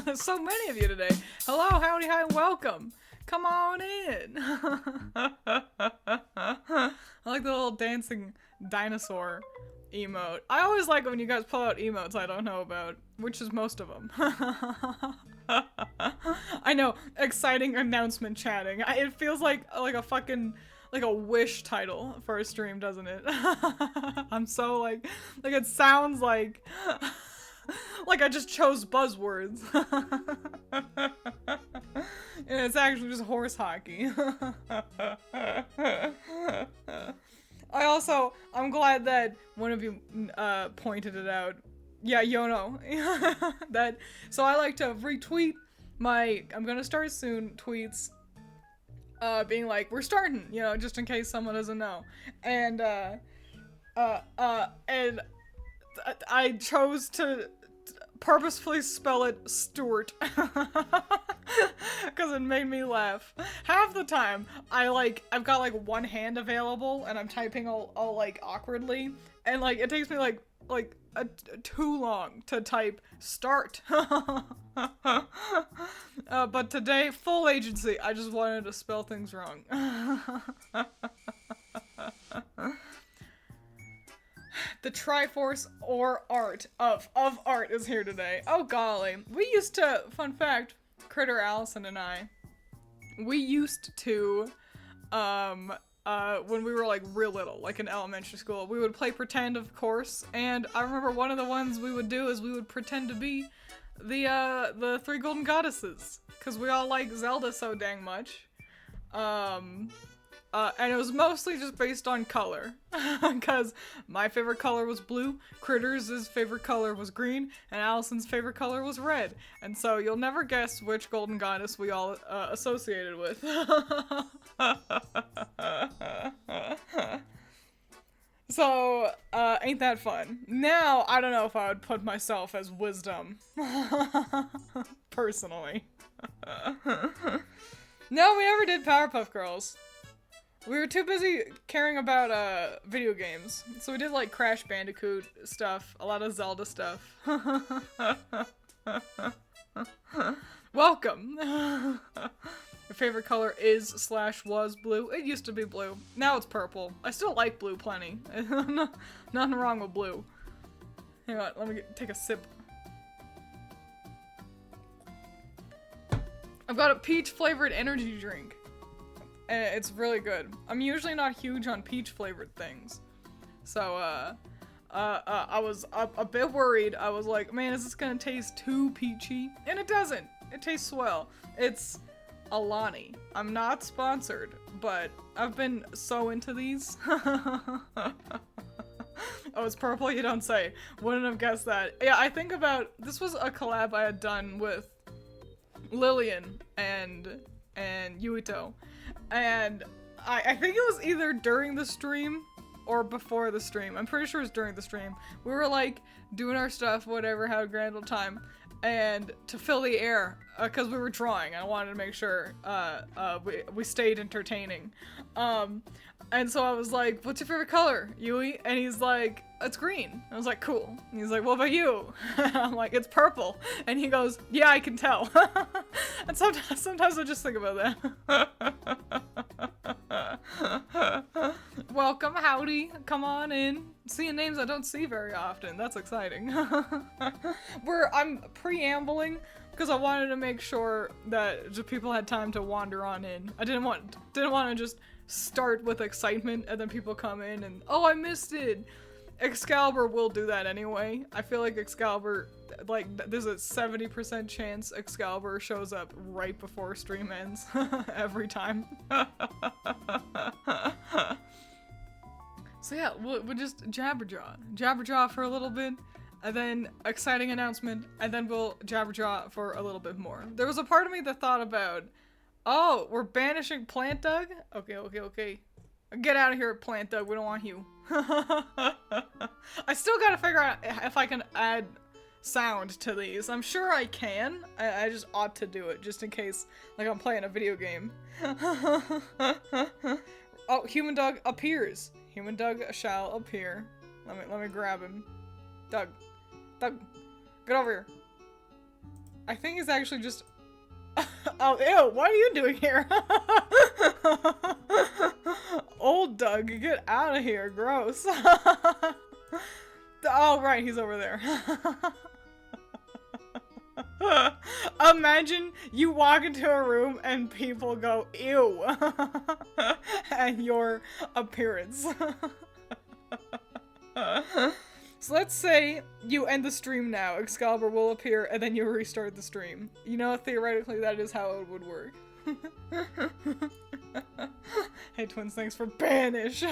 There's so many of you today. Hello, howdy, hi, and welcome. Come on in. I like the little dancing dinosaur emote. I always like it when you guys pull out emotes I don't know about, which is most of them. I know, exciting announcement chatting. It feels like a fucking like a Wish title for a stream, doesn't it? I'm so like it sounds like I just chose buzzwords. And it's actually just horse hockey. I'm glad that one of you pointed it out. Yeah, Yono. So I like to retweet I'm gonna start soon tweets being like, we're starting, just in case someone doesn't know. And I chose to purposefully spell it Stuart because it made me laugh. Half the time I've got like one hand available and I'm typing all like awkwardly, and like it takes me like too long to type start. But today, full agency, I just wanted to spell things wrong. The Triforce or art of art is here today. Oh golly. We used to, fun fact, Critter Allison and I, we used to, when we were like real little, like in elementary school, we would play pretend, of course, and I remember one of the ones we would do is we would pretend to be the three golden goddesses, because we all like Zelda so dang much. And it was mostly just based on color, because my favorite color was blue, Critter's favorite color was green, and Allison's favorite color was red. And so you'll never guess which golden goddess we all associated with. So, ain't that fun? Now, I don't know if I would put myself as Wisdom. Personally. No, we never did Powerpuff Girls. We were too busy caring about, video games. So we did, like, Crash Bandicoot stuff, a lot of Zelda stuff. Welcome! Your favorite color is/was blue. It used to be blue. Now it's purple. I still like blue plenty. Nothing wrong with blue. Hang on, let me take a sip. I've got a peach-flavored energy drink. And it's really good. I'm usually not huge on peach-flavored things. So, I was a bit worried. I was like, man, is this gonna taste too peachy? And it doesn't. It tastes swell. It's Alani. I'm not sponsored, but I've been so into these. Oh, it's purple? You don't say. Wouldn't have guessed that. Yeah, I think this was a collab I had done with Lillian and Yuito. And I think it was either during the stream or before the stream. I'm pretty sure it was during the stream. We were like doing our stuff, whatever, had a grand old time. And to fill the air, because we were drawing, I wanted to make sure we stayed entertaining. And so I was like, what's your favorite color, Yui? And he's like, it's green. I was like, cool. And he's like, what about you? I'm like, it's purple. And he goes, yeah, I can tell. And sometimes I just think about that. Welcome, howdy, come on in. Seeing names I don't see very often. That's exciting. I'm preambling because I wanted to make sure that just people had time to wander on in. I didn't want to just start with excitement and then people come in and, oh, I missed it. Excalibur will do that anyway. I feel like Excalibur, like, there's a 70% chance Excalibur shows up right before stream ends. Every time. So yeah, we'll just jabberjaw for a little bit, and then exciting announcement, and then we'll jabberjaw for a little bit more. There was a part of me that thought about, oh, we're banishing Plant Doug? Okay. Get out of here, Plant Doug, we don't want you. I still gotta figure out if I can add sound to these. I'm sure I can. I just ought to do it, just in case, like, I'm playing a video game. Oh, Human Doug appears. Human Doug shall appear. Let me grab him. Doug, get over here. I think he's actually just... Oh, ew, what are you doing here? Old Doug, get out of here, gross. Oh, right, he's over there. Imagine you walk into a room and people go, ew, at your appearance. So let's say you end the stream now, Excalibur will appear, and then you restart the stream. You know, theoretically, that is how it would work. Hey, Twiins, thanks for banish. Ew,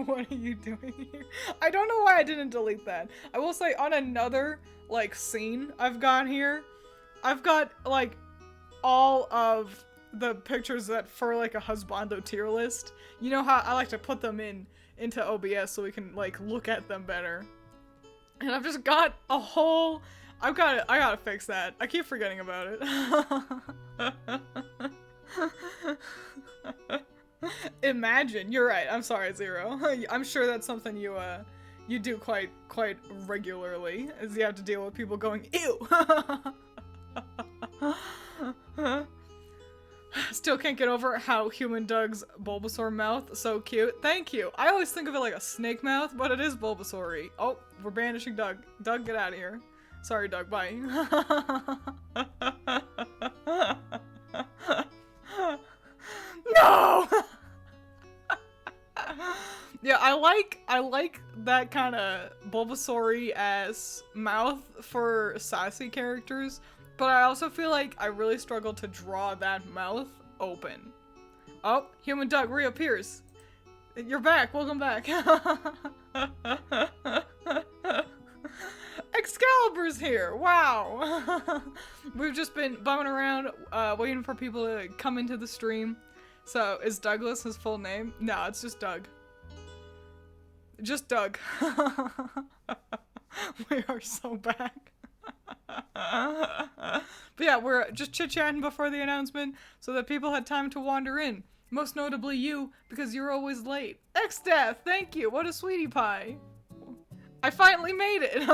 what are you doing here? I don't know why I didn't delete that. I will say, on another, like, scene I've got here, I've got, like, all of the pictures that for, like, a husbando tier list. You know how I like to put them into OBS so we can, like, look at them better. And I've just got a whole... I gotta fix that. I keep forgetting about it. Imagine. You're right. I'm sorry, Zero. I'm sure that's something you do quite regularly, is you have to deal with people going, ew! Still can't get over how human Doug's Bulbasaur mouth, so cute. Thank you. I always think of it like a snake mouth, but it is Bulbasaur-y. Oh, we're banishing Doug. Doug, get out of here. Sorry, Doug, bye. No! Yeah, I like that kind of Bulbasaur-y ass mouth for sassy characters. But I also feel like I really struggle to draw that mouth open. Oh, human Doug reappears. You're back. Welcome back. Excalibur's here. Wow. We've just been bumming around, waiting for people to come into the stream. So, is Douglas his full name? No, it's just Doug. Just Doug. We are so back. But yeah, we're just chit-chatting before the announcement so that people had time to wander in. Most notably you, because you're always late. X-Death, thank you! What a sweetie pie! I finally made it!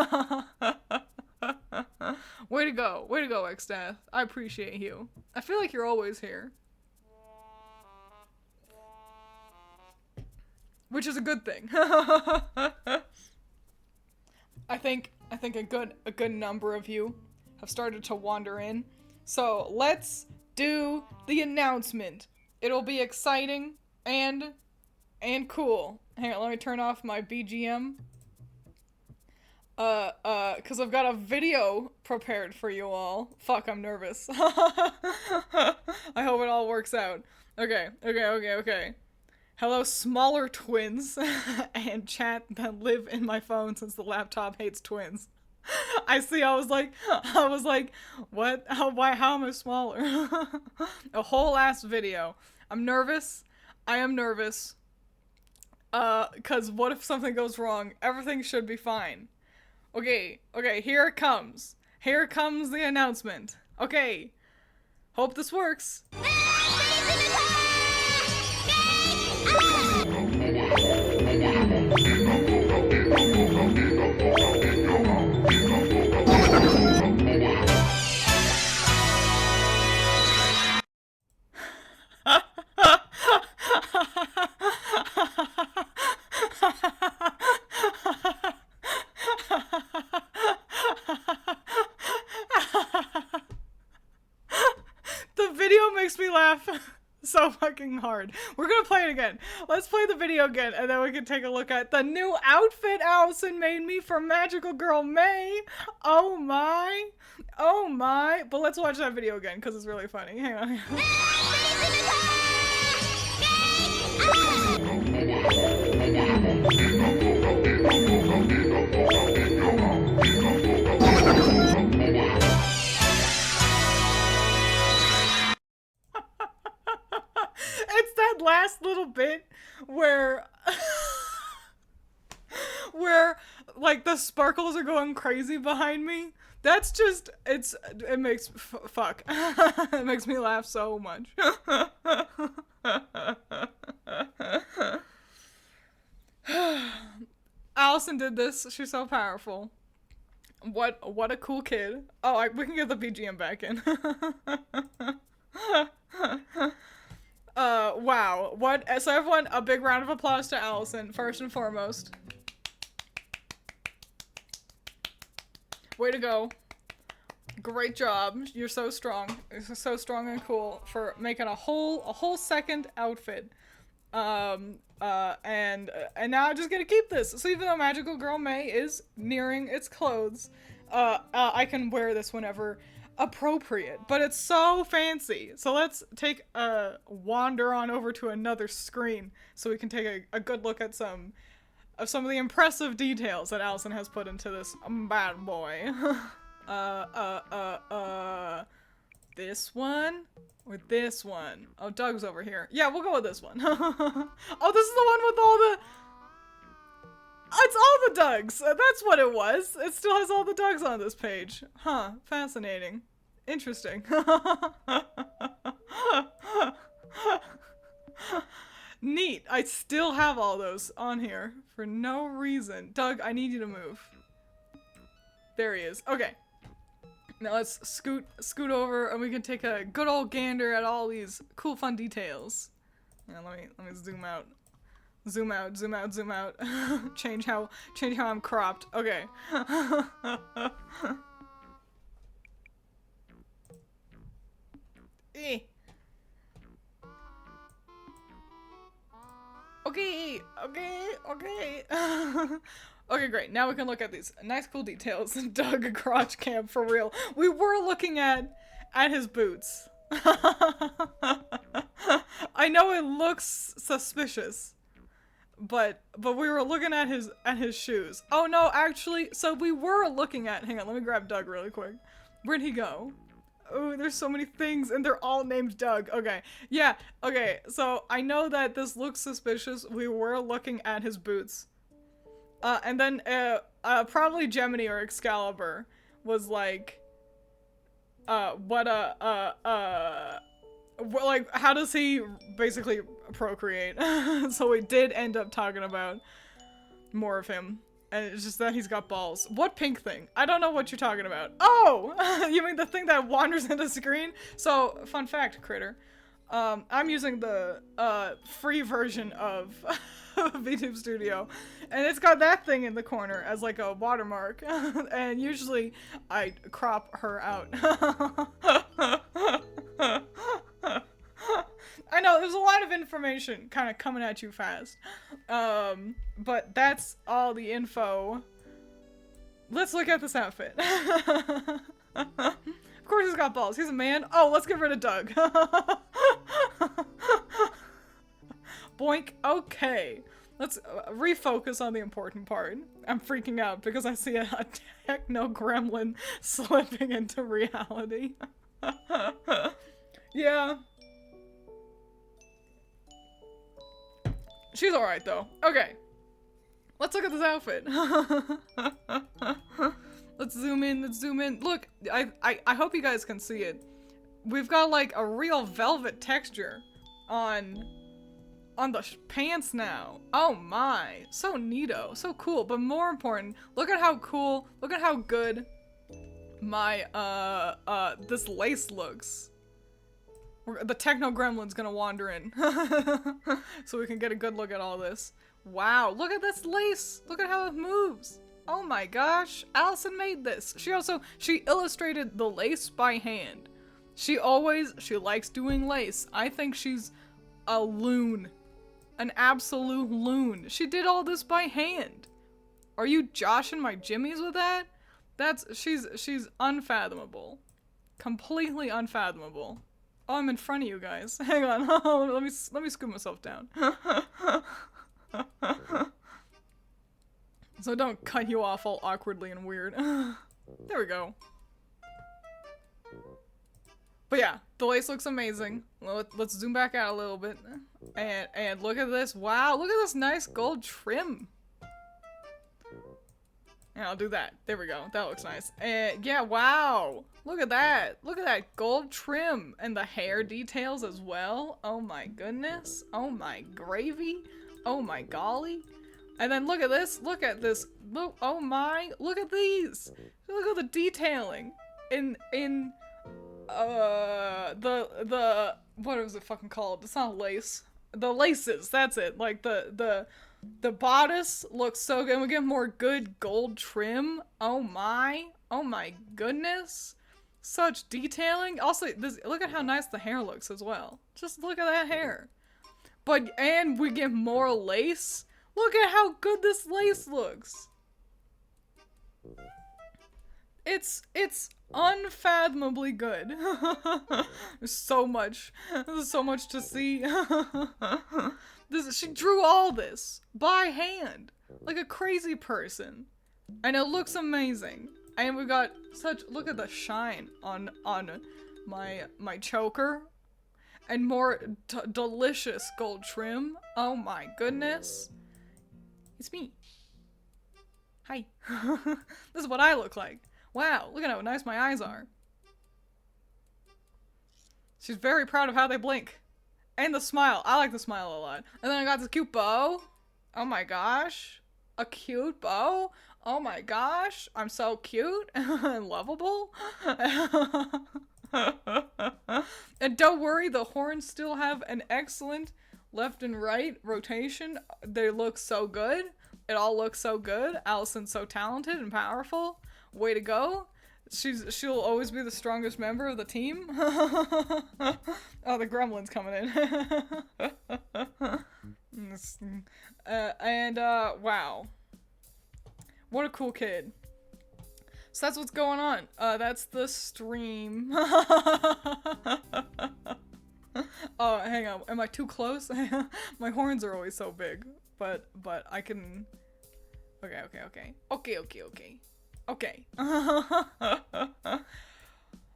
Way to go, X-Death. I appreciate you. I feel like you're always here. Which is a good thing. I think a good number of you have started to wander in. So let's do the announcement. It'll be exciting and cool. Hang on, let me turn off my BGM. Cause I've got a video prepared for you all. Fuck, I'm nervous. I hope it all works out. Okay. Hello, smaller twins and chat that live in my phone since the laptop hates twins. I see, I was like, what? How am I smaller? A whole ass video. I'm nervous. I am nervous. Cause what if something goes wrong? Everything should be fine. Okay, here it comes. Here comes the announcement. Okay. Hope this works. The video makes me laugh so fucking hard. We're gonna play it again. Let's play the video again, and then we can take a look at the new outfit Allison made me for Magical Girl May. Oh my. But let's watch that video again, because it's really funny. Hang on. It's that last little bit where like the sparkles are going crazy behind me. That's just, it makes, fuck. It makes me laugh so much. Allison did this. She's so powerful. What a cool kid. Oh, we can get the BGM back in. Wow. So everyone, a big round of applause to Allison, first and foremost. Way to go. Great job. You're so strong. You're so strong and cool for making a whole second outfit. And now I just gotta keep this. So even though Magical Girl May is nearing its clothes, I can wear this whenever appropriate. But it's so fancy. So let's take a wander on over to another screen so we can take a good look at some of the impressive details that Allison has put into this bad boy. This one or this one? Oh, Doug's over here. Yeah, we'll go with this one. Oh, this is the one with all the... It's all the Dougs. That's what it was. It still has all the Dougs on this page. Huh. Fascinating. Interesting. Neat. I still have all those on here for no reason. Doug, I need you to move. There he is. Okay. Now let's scoot over and we can take a good old gander at all these cool fun details. Now let me zoom out. Zoom out. change how I'm cropped. Okay. Okay. Okay, great. Now we can look at these nice cool details. Doug crotch cam for real. We were looking at his boots. I know it looks suspicious, but we were looking at his shoes. Oh no, actually, so we were looking at. Hang on, let me grab Doug really quick. Where'd he go? Oh, there's so many things, and they're all named Doug. Okay, yeah. Okay, so I know that this looks suspicious. We were looking at his boots. And then, probably Gemini or Excalibur was like, like, how does he basically procreate? So we did end up talking about more of him. And it's just that he's got balls. What pink thing? I don't know what you're talking about. Oh! You mean the thing that wanders into the screen? So, fun fact, Critter. I'm using the, free version of VTube Studio, and it's got that thing in the corner as like a watermark, and usually I crop her out. I know, there's a lot of information kind of coming at you fast, but that's all the info. Let's look at this outfit. Of course he's got balls. He's a man. Oh, let's get rid of Doug. Boink. Okay. Let's refocus on the important part. I'm freaking out because I see a techno gremlin slipping into reality. Yeah. She's alright though. Okay. Let's look at this outfit. Let's zoom in. Look, I hope you guys can see it. We've got like a real velvet texture on the pants now. Oh my, so neato, so cool. But more important, look at how cool, look at how good my this lace looks. The techno gremlin's gonna wander in so we can get a good look at all this. Wow, look at this lace. Look at how it moves. Oh my gosh, Allison made this. She illustrated the lace by hand. She likes doing lace. I think she's a loon. An absolute loon. She did all this by hand. Are you joshing my jimmies with that? She's unfathomable. Completely unfathomable. Oh, I'm in front of you guys. Hang on. let me scoop myself down. So don't cut you off all awkwardly and weird. There we go. But yeah, the lace looks amazing. Let's zoom back out a little bit. And look at this. Wow, look at this nice gold trim. And I'll do that. There we go. That looks nice. And yeah, wow. Look at that. Look at that gold trim. And the hair details as well. Oh my goodness. Oh my gravy. Oh my golly. And then look at this. Look at this. Look, oh my. Look at these. Look at the detailing in the what was it fucking called? It's not lace. The laces. That's it. Like the bodice looks so good. We get more good gold trim. Oh my. Oh my goodness. Such detailing. Also, look at how nice the hair looks as well. Just look at that hair. And we get more lace. Look at how good this lace looks. It's unfathomably good. There's so much to see. She drew all this by hand, like a crazy person, and it looks amazing. And we got look at the shine on my choker, and more delicious gold trim. Oh my goodness. It's me. Hi. This is what I look like. Wow, look at how nice my eyes are. She's very proud of how they blink. And the smile. I like the smile a lot. And then I got this cute bow. Oh my gosh. A cute bow. Oh my gosh. I'm so cute and lovable. And don't worry, the horns still have an excellent left and right rotation. They look so good. It all looks so good. Allison's so talented and powerful. Way to go. She'll always be the strongest member of the team. Oh, the gremlin's coming in. Wow. What a cool kid. So that's what's going on. That's the stream. Oh, hang on. Am I too close? My horns are always so big. But I can... Okay.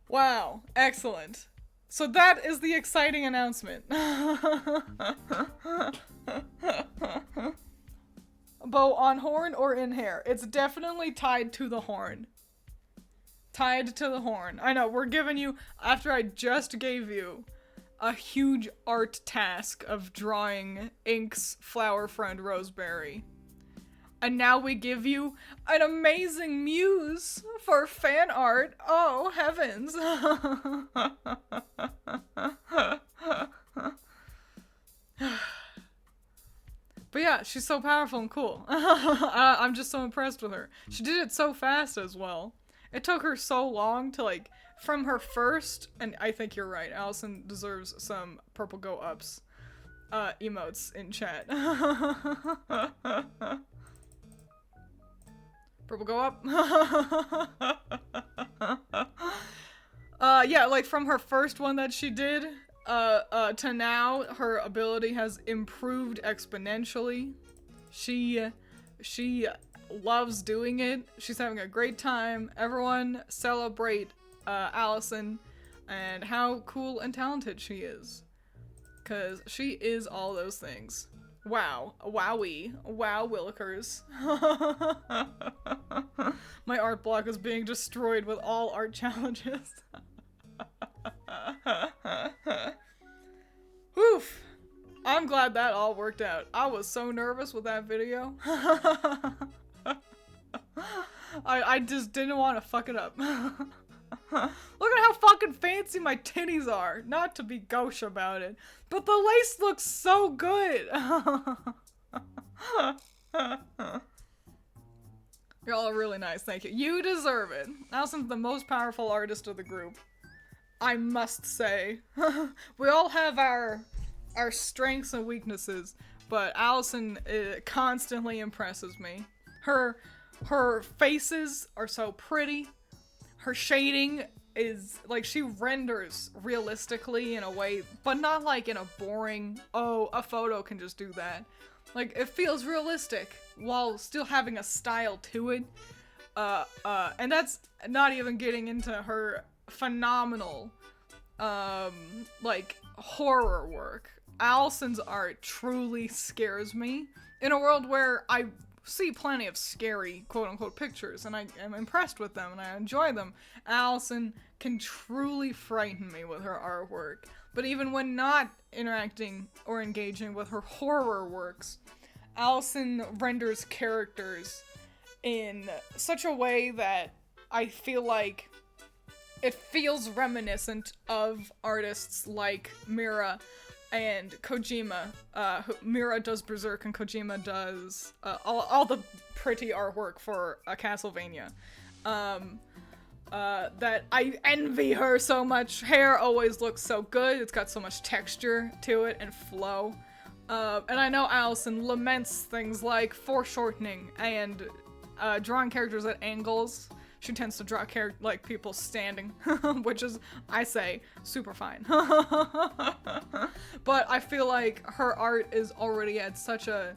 Wow. Excellent. So that is the exciting announcement. Bow on horn or in hair? It's definitely tied to the horn. Tied to the horn. I know, we're giving you, after I just gave you a huge art task of drawing Ink's flower friend Roseberry. And now we give you an amazing muse for fan art. Oh, heavens. But yeah, she's so powerful and cool. I'm just so impressed with her. She did it so fast as well. It took her so long to, like, from her first, and I think you're right, Allison deserves some purple go ups emotes in chat. Purple go up. Yeah, like from her first one that she did to now, her ability has improved exponentially. She loves doing it. She's having a great time. Everyone celebrate Allison and how cool and talented she is. 'Cause she is all those things. Wow. Wowie. Wow, Willikers. My art block is being destroyed with all art challenges. Oof. I'm glad that all worked out. I was so nervous with that video. I just didn't want to fuck it up. Look at how fucking fancy my titties are. Not to be gauche about it, but the lace looks so good. Y'all are really nice, thank you. You deserve it. Allison's the most powerful artist of the group, I must say. We all have our strengths and weaknesses, but Allison constantly impresses me. Her faces are so pretty. Her shading is, like, she renders realistically in a way, but not like in a boring, oh, a photo can just do that. Like, it feels realistic while still having a style to it. And that's not even getting into her phenomenal, like, horror work. Allison's art truly scares me. In a world where I see plenty of scary quote-unquote pictures and I am impressed with them and I enjoy them, Allison can truly frighten me with her artwork. But even when not interacting or engaging with her horror works, Allison renders characters in such a way that I feel like it feels reminiscent of artists like Mira and Kojima. Mira does Berserk and Kojima does all the pretty artwork for Castlevania. That I envy her so much. Hair always looks so good. It's got so much texture to it and flow. And I know Allison laments things like foreshortening and drawing characters at angles. She tends to draw like people standing, which is, I say, super fine. But I feel like her art is already at such a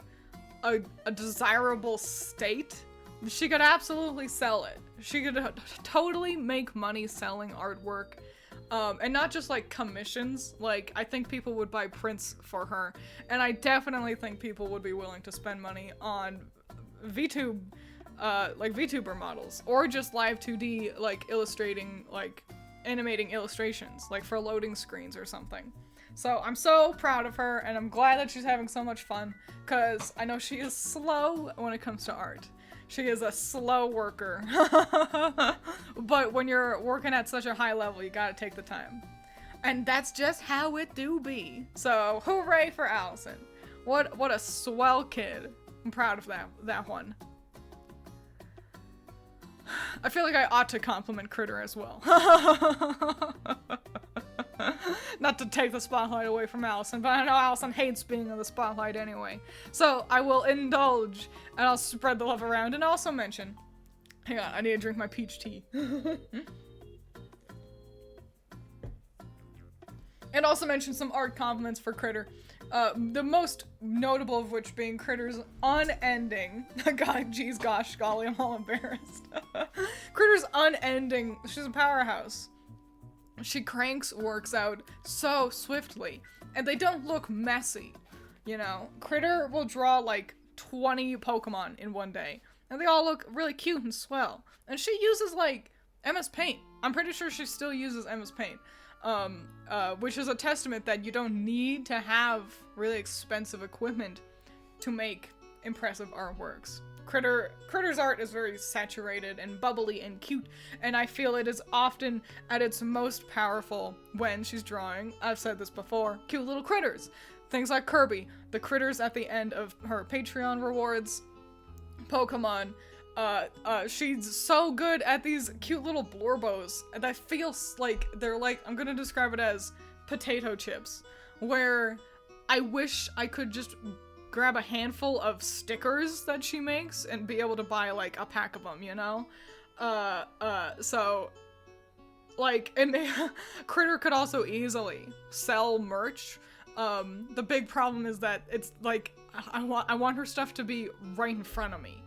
desirable state. She could absolutely sell it. She could totally make money selling artwork. And not just like commissions. Like, I think people would buy prints for her. And I definitely think people would be willing to spend money on VTube, like VTuber models. Or just live 2D, like illustrating, like animating illustrations, like for loading screens or something. So I'm so proud of her, and I'm glad that she's having so much fun, because I know she is slow when it comes to art. She is a slow worker. But when you're working at such a high level, you gotta take the time. And that's just how it do be. So, hooray for Allison. What a swell kid. I'm proud of that one. I feel like I ought to compliment Critter as well. Not to take the spotlight away from Allison, but I know Allison hates being in the spotlight anyway. So I will indulge, and I'll spread the love around, and also mention... Hang on, I need to drink my peach tea. And also mention some art compliments for Critter. The most notable of which being Critter's unending... God, geez, gosh, golly, I'm all embarrassed. Critter's unending... She's a powerhouse. She cranks works out so swiftly, and they don't look messy, you know? Critter will draw like 20 Pokemon in one day, and they all look really cute and swell. And she uses like MS Paint. I'm pretty sure she still uses MS Paint, which is a testament that you don't need to have really expensive equipment to make impressive artworks. Critter's art is very saturated and bubbly and cute, and I feel it is often at its most powerful when she's drawing, I've said this before, cute little critters. Things like Kirby, the critters at the end of her Patreon rewards, Pokemon. She's so good at these cute little Blorbos that feels like they're like, I'm gonna describe it as potato chips, where I wish I could just grab a handful of stickers that she makes and be able to buy like a pack of them, you know? So like, and Critter could also easily sell merch. The big problem is that it's like, I want her stuff to be right in front of me.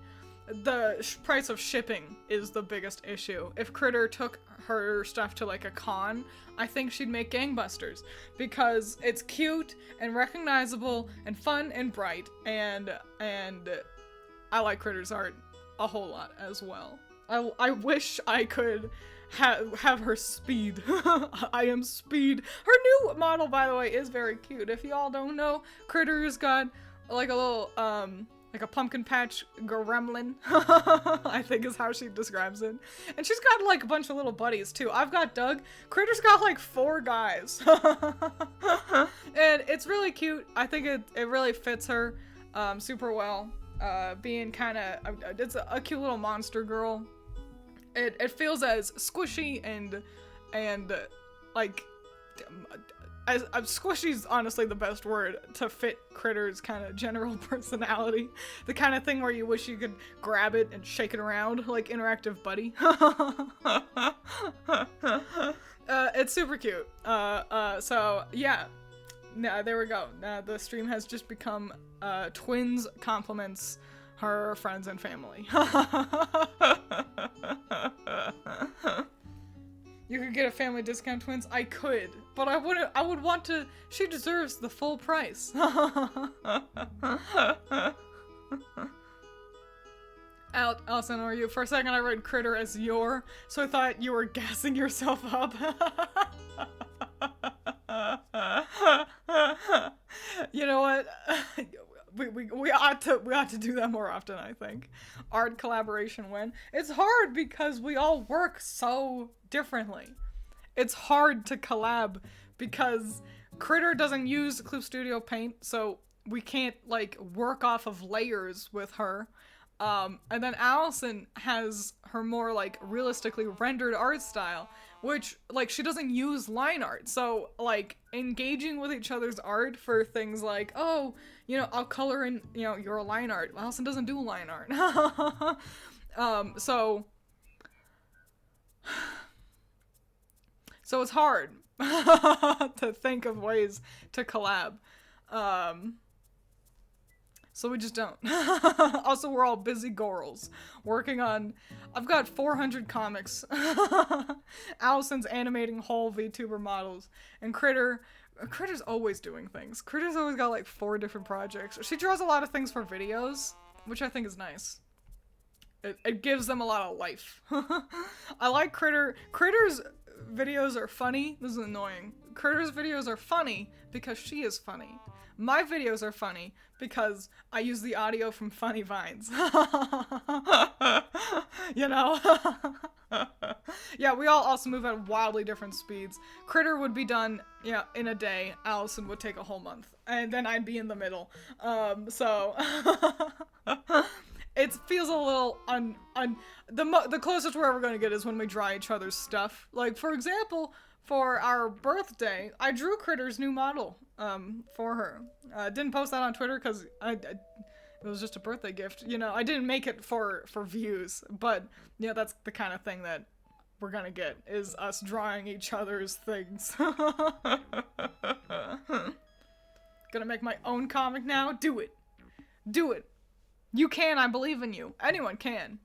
The price of shipping is the biggest issue. If Critter took her stuff to like a con, I think she'd make gangbusters, because it's cute and recognizable and fun and bright, and I like Critter's art a whole lot as well. I wish I could have her speed. I am speed. Her new model, by the way, is very cute. If y'all don't know, Critter's got like a little like a pumpkin patch gremlin, I think is how she describes it. And she's got like a bunch of little buddies too. I've got Doug. Critter's got like 4 guys. And it's really cute. I think it really fits her super well. Being kind of, it's a cute little monster girl. It feels as squishy and like, as squishy's honestly the best word to fit Critter's kind of general personality. The kind of thing where you wish you could grab it and shake it around like Interactive Buddy. It's super cute. So yeah, there we go. The stream has just become Twiins compliments her friends and family. You could get a family discount, Twiins. I could, but I would want to. She deserves the full price. Allison, are you? For a second I read Critter as your, so I thought you were gassing yourself up. You know what? we ought to do that more often, I think. Art collaboration win. It's hard because we all work so differently. It's hard to collab because Critter doesn't use Clip Studio Paint, so we can't like work off of layers with her. And then Allison has her more like realistically rendered art style, which like she doesn't use line art. So like engaging with each other's art for things like, oh, you know, I'll color in, you know, your line art. Allison doesn't do line art. So it's hard to think of ways to collab. So we just don't. Also, we're all busy girls working on. I've got 400 comics. Allison's animating whole VTuber models, and Critter's always doing things. Critter's always got like 4 different projects. She draws a lot of things for videos, which I think is nice. It gives them a lot of life. I like Critter. Critter's videos are funny. This is annoying. Critter's videos are funny because she is funny. My videos are funny because I use the audio from funny vines. You know? Yeah, we all also move at wildly different speeds. Critter would be done, yeah, in a day. Allison would take a whole month. And then I'd be in the middle. So it feels a little the closest we're ever going to get is when we draw each other's stuff. Like, for example, for our birthday, I drew Critter's new model for her. Didn't post that on Twitter because it was just a birthday gift. You know, I didn't make it for views, but you know, that's the kind of thing that we're gonna get, is us drawing each other's things. Gonna make my own comic now? Do it. Do it. You can, I believe in you. Anyone can.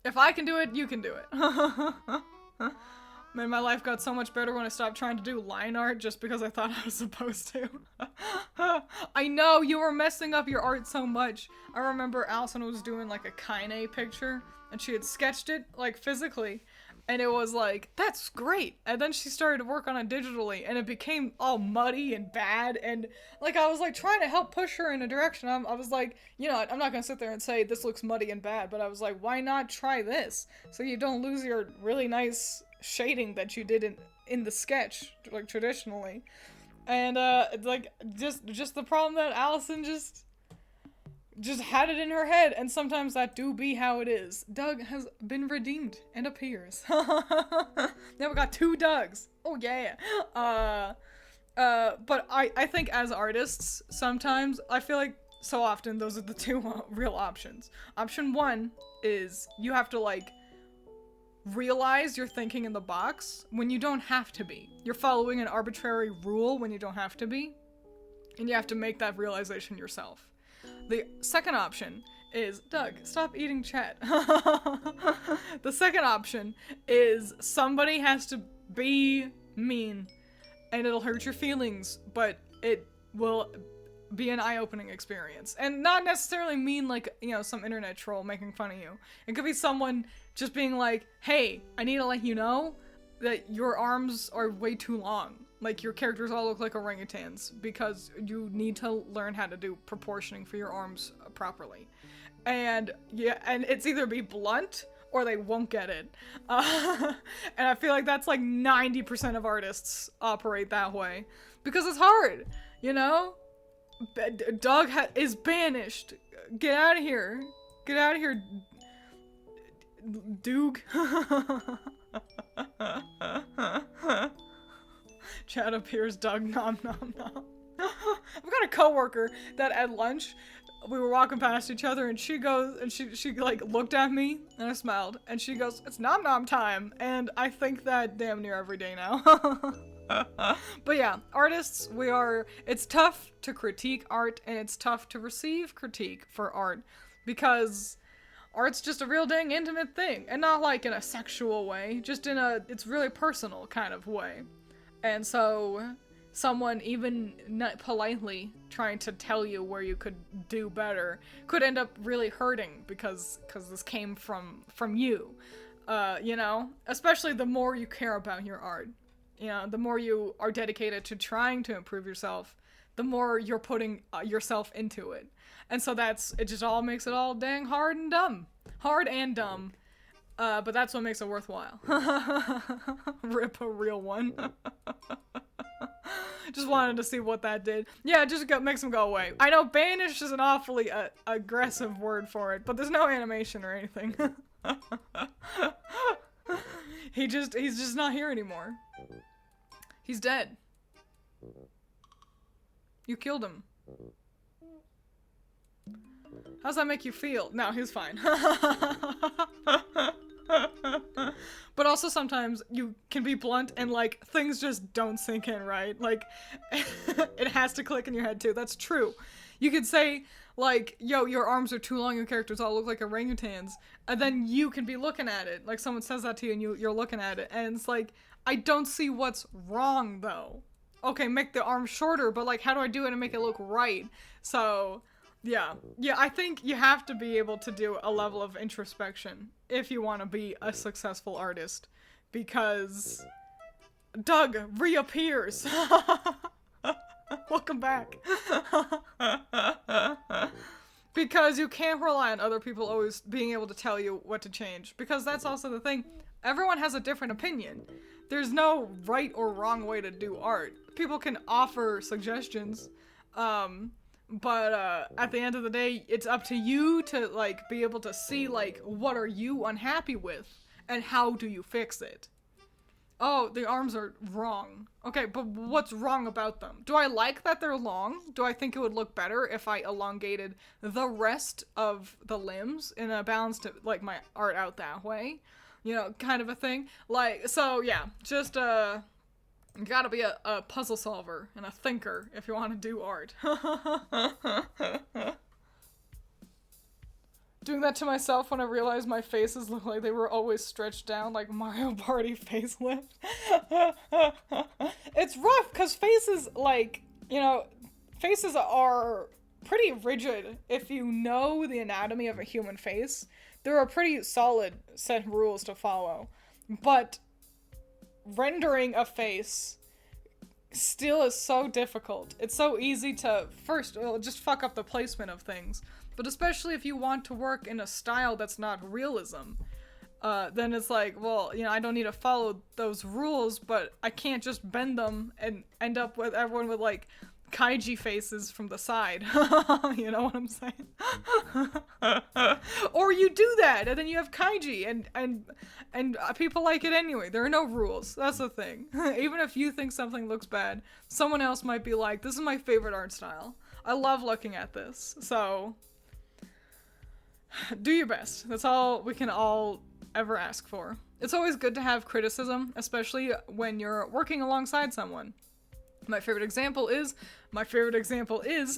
If I can do it, you can do it. Man, my life got so much better when I stopped trying to do line art just because I thought I was supposed to. I know, you were messing up your art so much. I remember Allison was doing like a Kaine picture, and she had sketched it, like, physically, and it was like, that's great. And then she started to work on it digitally, and it became all muddy and bad, and like, I was like trying to help push her in a direction. I was like, you know, I'm not gonna sit there and say this looks muddy and bad, but I was like, why not try this? So you don't lose your really nice shading that you did in the sketch, like, traditionally. And like, just the problem that Allison just had it in her head, and sometimes that do be how it is. Doug has been redeemed and appears. Now we got 2 Dougs. Oh yeah. But I think as artists, sometimes I feel like so often those are the 2 real options. Option 1 is you have to like realize you're thinking in the box when you don't have to be. You're following an arbitrary rule when you don't have to be, and you have to make that realization yourself. The second option is, Doug, stop eating chat. The second option is somebody has to be mean, and it'll hurt your feelings, but it will be an eye-opening experience. And not necessarily mean like, you know, some internet troll making fun of you. It could be someone just being like, hey, I need to let you know that your arms are way too long. Like, your characters all look like orangutans because you need to learn how to do proportioning for your arms properly. And yeah, and it's either be blunt or they won't get it. And I feel like that's like 90% of artists operate that way because it's hard, you know? Doug is banished. Get out of here. Get out of here, Doog. Chat appears, Doug, nom nom nom. I've got a coworker that at lunch, we were walking past each other, and she goes, and she like looked at me, and I smiled, and she goes, it's nom nom time, and I think that damn near every day now. But yeah, artists, it's tough to critique art, and it's tough to receive critique for art, because art's just a real dang intimate thing, and not like in a sexual way, just in it's really personal kind of way. And so someone even not politely trying to tell you where you could do better could end up really hurting because this came from you, you know, especially the more you care about your art, you know, the more you are dedicated to trying to improve yourself, the more you're putting yourself into it. And so it just all makes it all dang hard and dumb. Hard and dumb. But that's what makes it worthwhile. Rip a real one. Just wanted to see what that did. Yeah, it just makes him go away. I know banish is an awfully aggressive word for it, but there's no animation or anything. He's just not here anymore. He's dead. You killed him. How's that make you feel? No, he's fine. But also sometimes you can be blunt and like things just don't sink in, right? Like it has to click in your head too. That's true. You could say like, yo, your arms are too long, your characters all look like orangutans, and then you can be looking at it. Like someone says that to you and you're looking at it and it's like, I don't see what's wrong though. Okay, make the arm shorter, but like how do I do it and make it look right? So yeah, I think you have to be able to do a level of introspection if you want to be a successful artist, because Doug reappears. Welcome back. Because you can't rely on other people always being able to tell you what to change, because that's also the thing. Everyone has a different opinion. There's no right or wrong way to do art. People can offer suggestions, but at the end of the day, it's up to you to like be able to see like what are you unhappy with and how do you fix it. Oh, the arms are wrong. Okay, but what's wrong about them? Do I like that they're long? Do I think it would look better if I elongated the rest of the limbs in a balance to like my art out that way? You know, kind of a thing. Like, so yeah, just you gotta be a puzzle solver and a thinker if you want to do art. Doing that to myself when I realized my faces look like they were always stretched down like Mario Party facelift. It's rough because faces, like, you know, faces are pretty rigid if you know the anatomy of a human face. There are pretty solid set rules to follow. But rendering a face still is so difficult. It's so easy to first just fuck up the placement of things, but especially if you want to work in a style that's not realism, then it's like, well, you know, I don't need to follow those rules, but I can't just bend them and end up with everyone with like kaiji faces from the side. You know what I'm saying? Or you do that and then you have kaiji and people like it anyway. There are no rules. That's the thing. Even if you think something looks bad, someone else might be like, this is my favorite art style. I love looking at this. So do your best. That's all we can all ever ask for. It's always good to have criticism, especially when you're working alongside someone. My favorite example is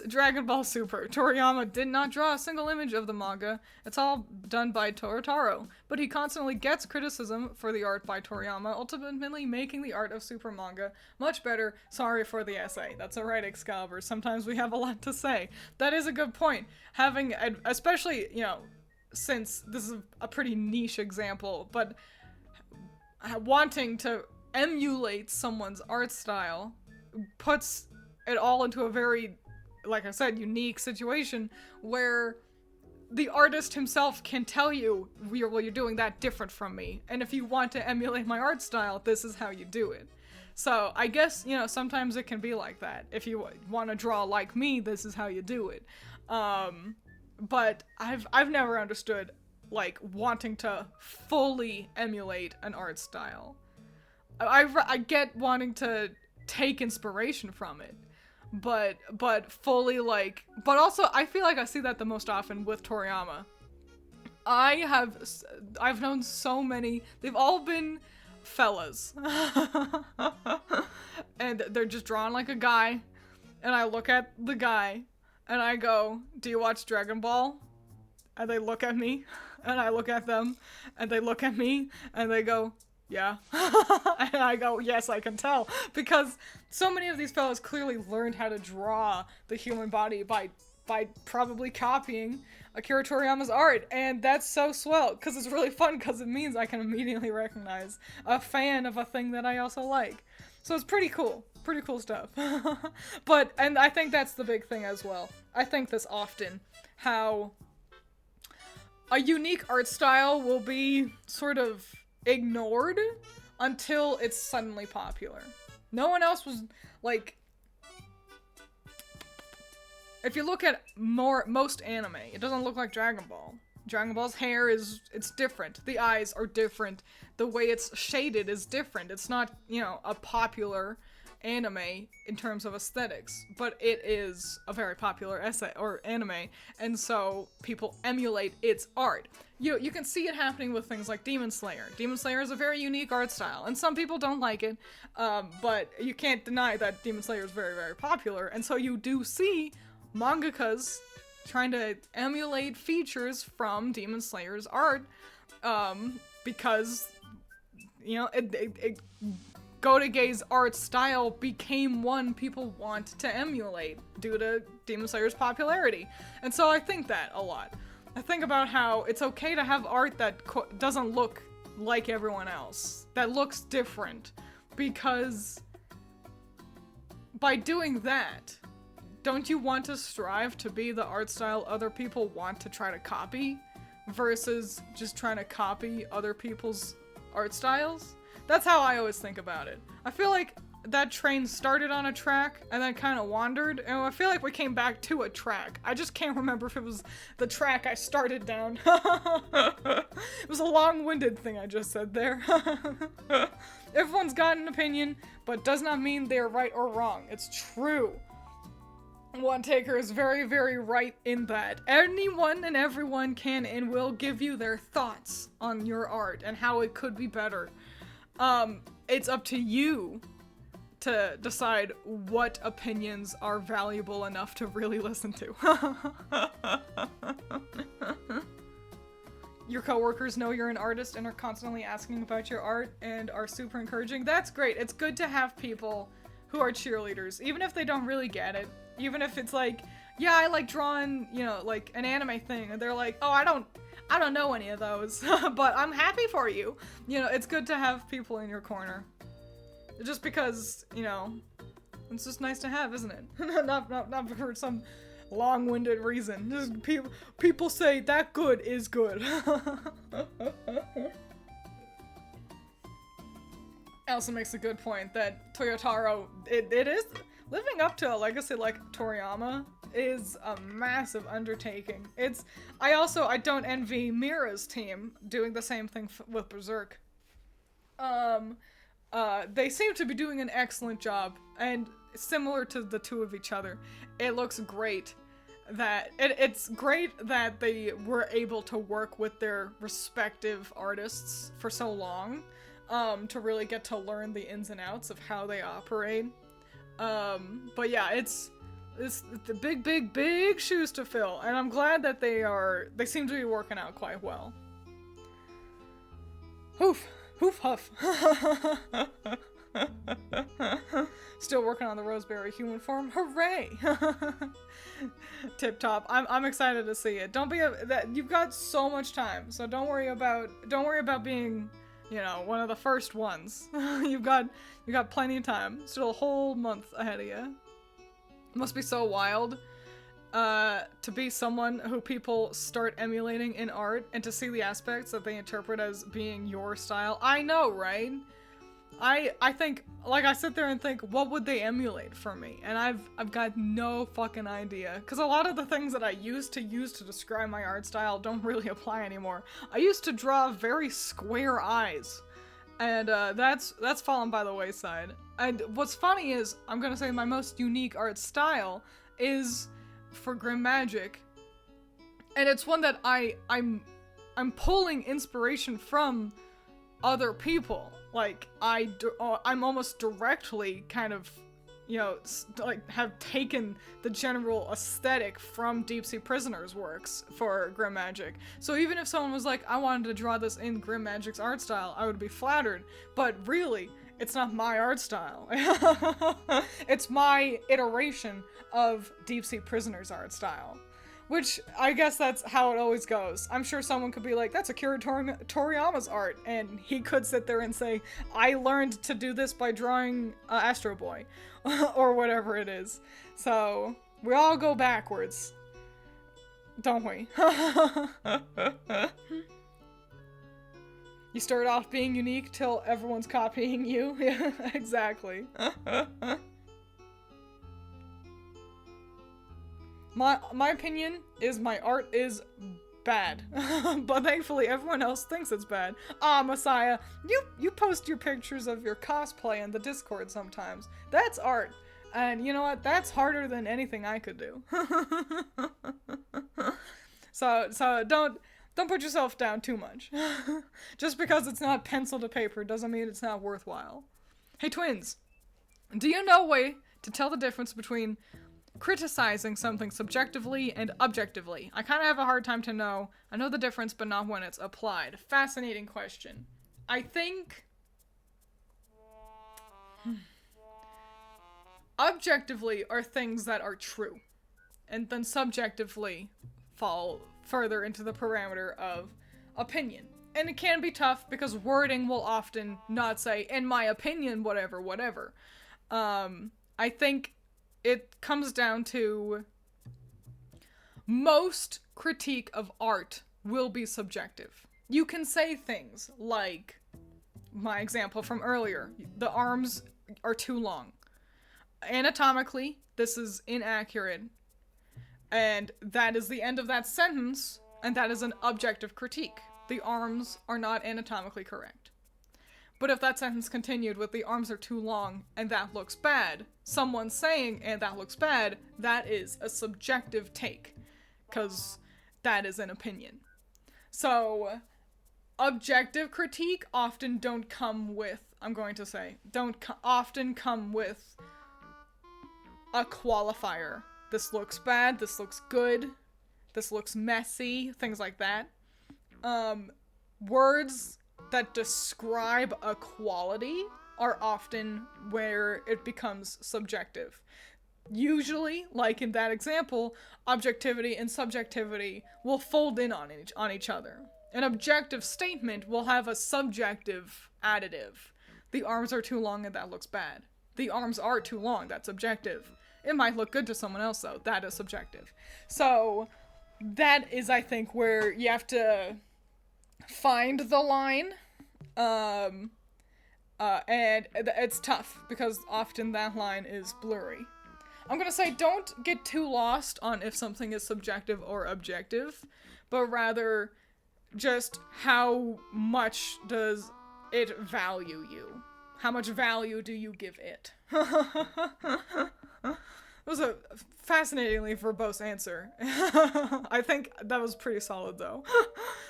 Dragon Ball Super. Toriyama did not draw a single image of the manga. It's all done by Torotaro, but he constantly gets criticism for the art by Toriyama, ultimately making the art of Super manga much better. Sorry for the essay. That's alright, Excalibur. Sometimes we have a lot to say. That is a good point. Having, especially, you know, since this is a pretty niche example, but wanting to emulate someone's art style puts it all into a very, like I said, unique situation where the artist himself can tell you, well, you're doing that different from me, and if you want to emulate my art style, this is how you do it. So I guess, you know, sometimes it can be like that. If you want to draw like me, this is how you do it. But I've never understood like wanting to fully emulate an art style. I get wanting to take inspiration from it, but fully like, but also I feel like I see that the most often with Toriyama. I've known so many, they've all been fellas and they're just drawn like a guy, and I look at the guy and I go, do you watch Dragon Ball? And they look at me and I look at them and they look at me and they go, yeah. And I go, yes, I can tell. Because so many of these fellas clearly learned how to draw the human body by probably copying Akira Toriyama's art, and that's so swell, because it's really fun, because it means I can immediately recognize a fan of a thing that I also like. So it's pretty cool stuff. And I think that's the big thing as well. I think this often, how a unique art style will be sort of ignored until it's suddenly popular. No one else was, like, if you look at most anime, it doesn't look like Dragon Ball. Dragon Ball's hair it's different. The eyes are different. The way it's shaded is different. It's not, you know, a popular anime in terms of aesthetics, but it is a very popular anime, and so people emulate its art. You can see it happening with things like Demon Slayer. Demon Slayer is a very unique art style, and some people don't like it, but you can't deny that Demon Slayer is very, very popular, and so you do see mangakas trying to emulate features from Demon Slayer's art, because, you know, Gotoge's art style became one people want to emulate due to Demon Slayer's popularity. And so I think that a lot. I think about how it's okay to have art that doesn't look like everyone else, that looks different, because by doing that, don't you want to strive to be the art style other people want to try to copy, versus just trying to copy other people's art styles? That's how I always think about it. I feel like that train started on a track and then kind of wandered, and I feel like we came back to a track. I just can't remember if it was the track I started down. It was a long-winded thing I just said there. Everyone's got an opinion, but does not mean they're right or wrong. It's true. One Taker is very, very right in that. Anyone and everyone can and will give you their thoughts on your art and how it could be better. It's up to you to decide what opinions are valuable enough to really listen to. Your coworkers know you're an artist and are constantly asking about your art and are super encouraging. That's great. It's good to have people who are cheerleaders, even if they don't really get it. Even if it's like, yeah, I like drawing, you know, like an anime thing, and they're like, oh, I don't know any of those, but I'm happy for you. You know, it's good to have people in your corner. Just because, you know, it's just nice to have, isn't it? not for some long-winded reason. Just people say that good is good. Elsa makes a good point that Toyotaro, it is living up to a legacy like Toriyama is a massive undertaking. I don't envy Mira's team doing the same thing with Berserk. They seem to be doing an excellent job, and similar to the two of each other, it looks great that it's great that they were able to work with their respective artists for so long, to really get to learn the ins and outs of how they operate. But yeah, it's the big shoes to fill, and I'm glad that they seem to be working out quite well. Hoof huff. Still working on the Roseberry human form. Hooray! Tip top. I'm excited to see it. You've got so much time, so don't worry about being, you know, one of the first ones. You've got plenty of time. Still a whole month ahead of you. It must be so wild to be someone who people start emulating in art and to see the aspects that they interpret as being your style. I know, right? I think, like, I sit there and think, what would they emulate from me? And I've got no fucking idea. Because a lot of the things that I used to describe my art style don't really apply anymore. I used to draw very square eyes. And that's fallen by the wayside. And what's funny is, I'm gonna say my most unique art style is for Grim Magic. And it's one that I'm pulling inspiration from other people. Like, I'm almost directly kind of, you know, like, have taken the general aesthetic from Deep Sea Prisoner's works for Grim Magic. So even if someone was like, I wanted to draw this in Grim Magic's art style, I would be flattered. But really, it's not my art style. It's my iteration of Deep Sea Prisoner's art style. Which, I guess that's how it always goes. I'm sure someone could be like, that's Akira Toriyama's art, and he could sit there and say, I learned to do this by drawing Astro Boy, or whatever it is. So, we all go backwards. Don't we? You start off being unique till everyone's copying you. Yeah, exactly. My opinion is my art is bad. But thankfully everyone else thinks it's bad. Ah, Messiah, you post your pictures of your cosplay in the Discord sometimes. That's art. And you know what? That's harder than anything I could do. So don't put yourself down too much. Just because it's not pencil to paper doesn't mean it's not worthwhile. Hey Twiins, do you know a way to tell the difference between criticizing something subjectively and objectively? I kind of have a hard time to know. I know the difference, but not when it's applied. Fascinating question. I think objectively are things that are true, and then subjectively fall further into the parameter of opinion. And it can be tough because wording will often not say, in my opinion, whatever. I think it comes down to most critique of art will be subjective. You can say things like my example from earlier, the arms are too long. Anatomically, this is inaccurate. And that is the end of that sentence, and that is an objective critique. The arms are not anatomically correct. But if that sentence continued with the arms are too long and that looks bad, someone saying and that looks bad, that is a subjective take, because that is an opinion. So objective critique often don't come with, often come with a qualifier. This looks bad, this looks good, this looks messy, things like that. Words that describe a quality are often where it becomes subjective. Usually, like in that example, objectivity and subjectivity will fold in on each other. An objective statement will have a subjective additive. The arms are too long and that looks bad. The arms are too long, that's objective. It might look good to someone else though, that is subjective. So, that is, I think, where you have to find the line, and it's tough, because often that line is blurry. I'm gonna say don't get too lost on if something is subjective or objective, but rather just how much does it value you? How much value do you give it? It was a fascinatingly verbose answer. I think that was pretty solid, though.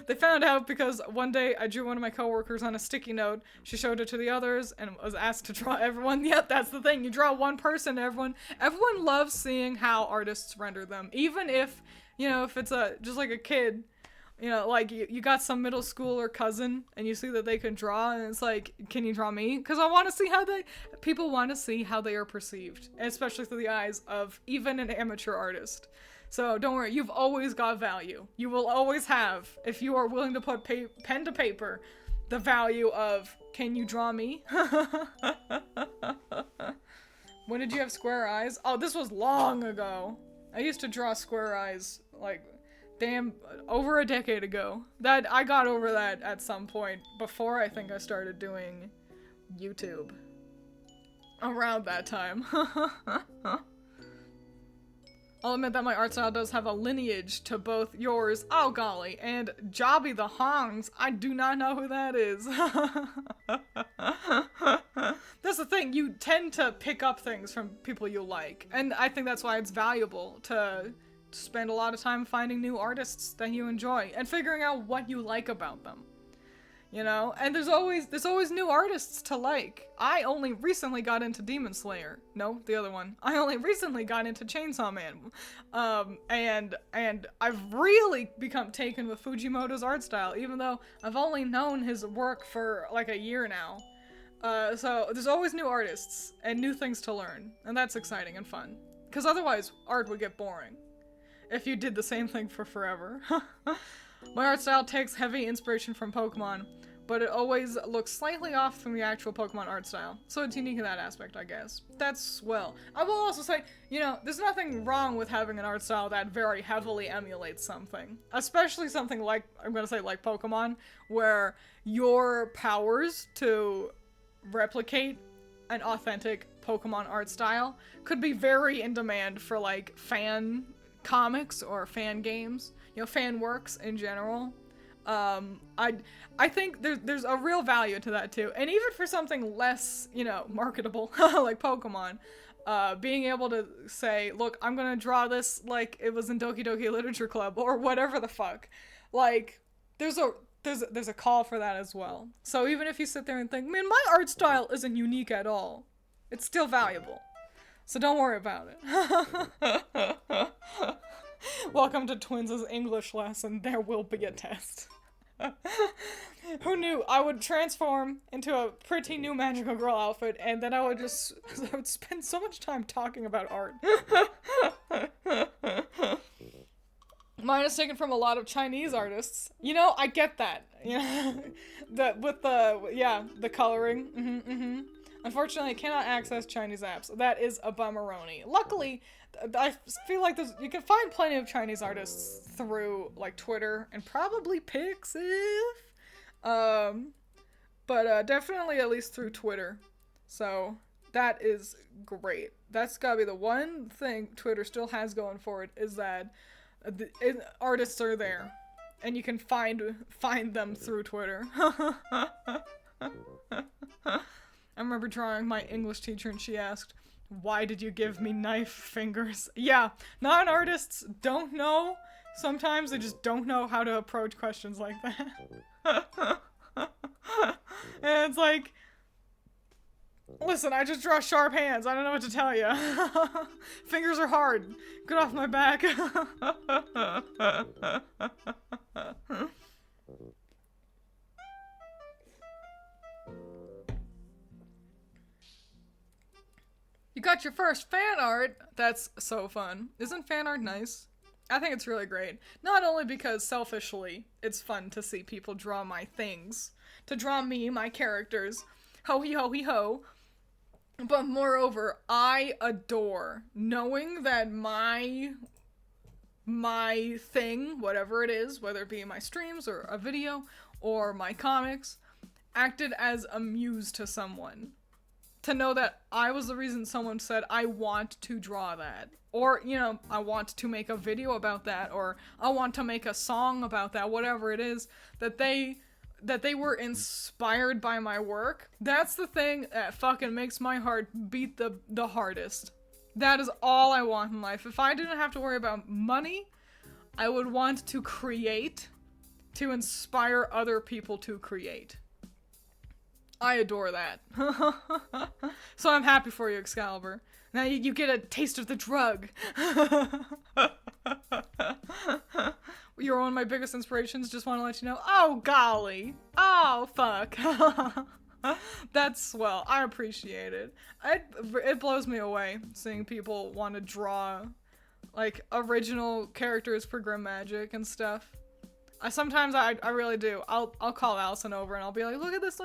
They found out because one day I drew one of my coworkers on a sticky note. She showed it to the others and was asked to draw everyone. Yep, that's the thing. You draw one person, everyone loves seeing how artists render them. Even if, if it's just like a kid, like you got some middle schooler cousin and you see that they can draw and it's like, can you draw me? Because I want to see people want to see how they are perceived, especially through the eyes of even an amateur artist. So don't worry, you've always got value. You will always have, if you are willing to put pen to paper, the value of, can you draw me? When did you have square eyes? Oh, this was long ago. I used to draw square eyes, like, damn, over a decade ago. That I got over that at some point before I think I started doing YouTube. Around that time. I'll admit that my art style does have a lineage to both yours, oh golly, and Jobby the Hongs. I do not know who that is. That's the thing, you tend to pick up things from people you like, and I think that's why it's valuable to spend a lot of time finding new artists that you enjoy and figuring out what you like about them. And there's always new artists to like. I only recently got into Demon Slayer. No, the other one. I only recently got into Chainsaw Man. And I've really become taken with Fujimoto's art style, even though I've only known his work for like a year now. So there's always new artists and new things to learn, and that's exciting and fun. Because otherwise, art would get boring. if you did the same thing for forever. My art style takes heavy inspiration from Pokemon, but it always looks slightly off from the actual Pokemon art style. So it's unique in that aspect, I guess. That's swell. I will also say, you know, there's nothing wrong with having an art style that very heavily emulates something. Especially something like, I'm gonna say like Pokemon, where your powers to replicate an authentic Pokemon art style could be very in demand for like fan comics or fan games, you know, fan works in general. I think there's a real value to that too. And even for something less, you know, marketable, like Pokemon, being able to say, look, I'm gonna draw this like it was in Doki Doki Literature Club or whatever the fuck. Like, there's a call for that as well. So even if you sit there and think, man, my art style isn't unique at all, it's still valuable. So don't worry about it. Welcome to Twiins' English lesson. There will be a test. Who knew I would transform into a pretty new magical girl outfit and then I would spend so much time talking about art. Mine is taken from a lot of Chinese artists. You know, I get that. You know, the coloring. Unfortunately, I cannot access Chinese apps. That is a bummeroni. Luckily, I feel like you can find plenty of Chinese artists through like Twitter and probably Pixiv. But definitely at least through Twitter. So that is great. That's gotta be the one thing Twitter still has going for it, is that artists are there, and you can find them through Twitter. I remember drawing my English teacher and she asked, "Why did you give me knife fingers?" Yeah, non-artists don't know. Sometimes they just don't know how to approach questions like that. And it's like, listen, I just draw sharp hands. I don't know what to tell you. Fingers are hard. Get off my back. You got your first fan art? That's so fun. Isn't fan art nice? I think it's really great. Not only because selfishly, it's fun to see people draw my things. To draw me, my characters. Ho-hee-ho-hee-ho. But moreover, I adore knowing that my thing, whatever it is, whether it be my streams or a video or my comics, acted as a muse to someone. To know that I was the reason someone said, I want to draw that. Or, you know, I want to make a video about that, or I want to make a song about that, whatever it is, that they were inspired by my work. That's the thing that fucking makes my heart beat the hardest. That is all I want in life. If I didn't have to worry about money, I would want to create, to inspire other people to create. I adore that. So I'm happy for you, Excalibur. Now you get a taste of the drug. You're one of my biggest inspirations. Just want to let you know. Oh, golly. Oh, fuck. That's swell. I appreciate it. It blows me away seeing people want to draw, like, original characters for Grim Magic and stuff. Sometimes I really do. I'll call Allison over and I'll be like, look at this.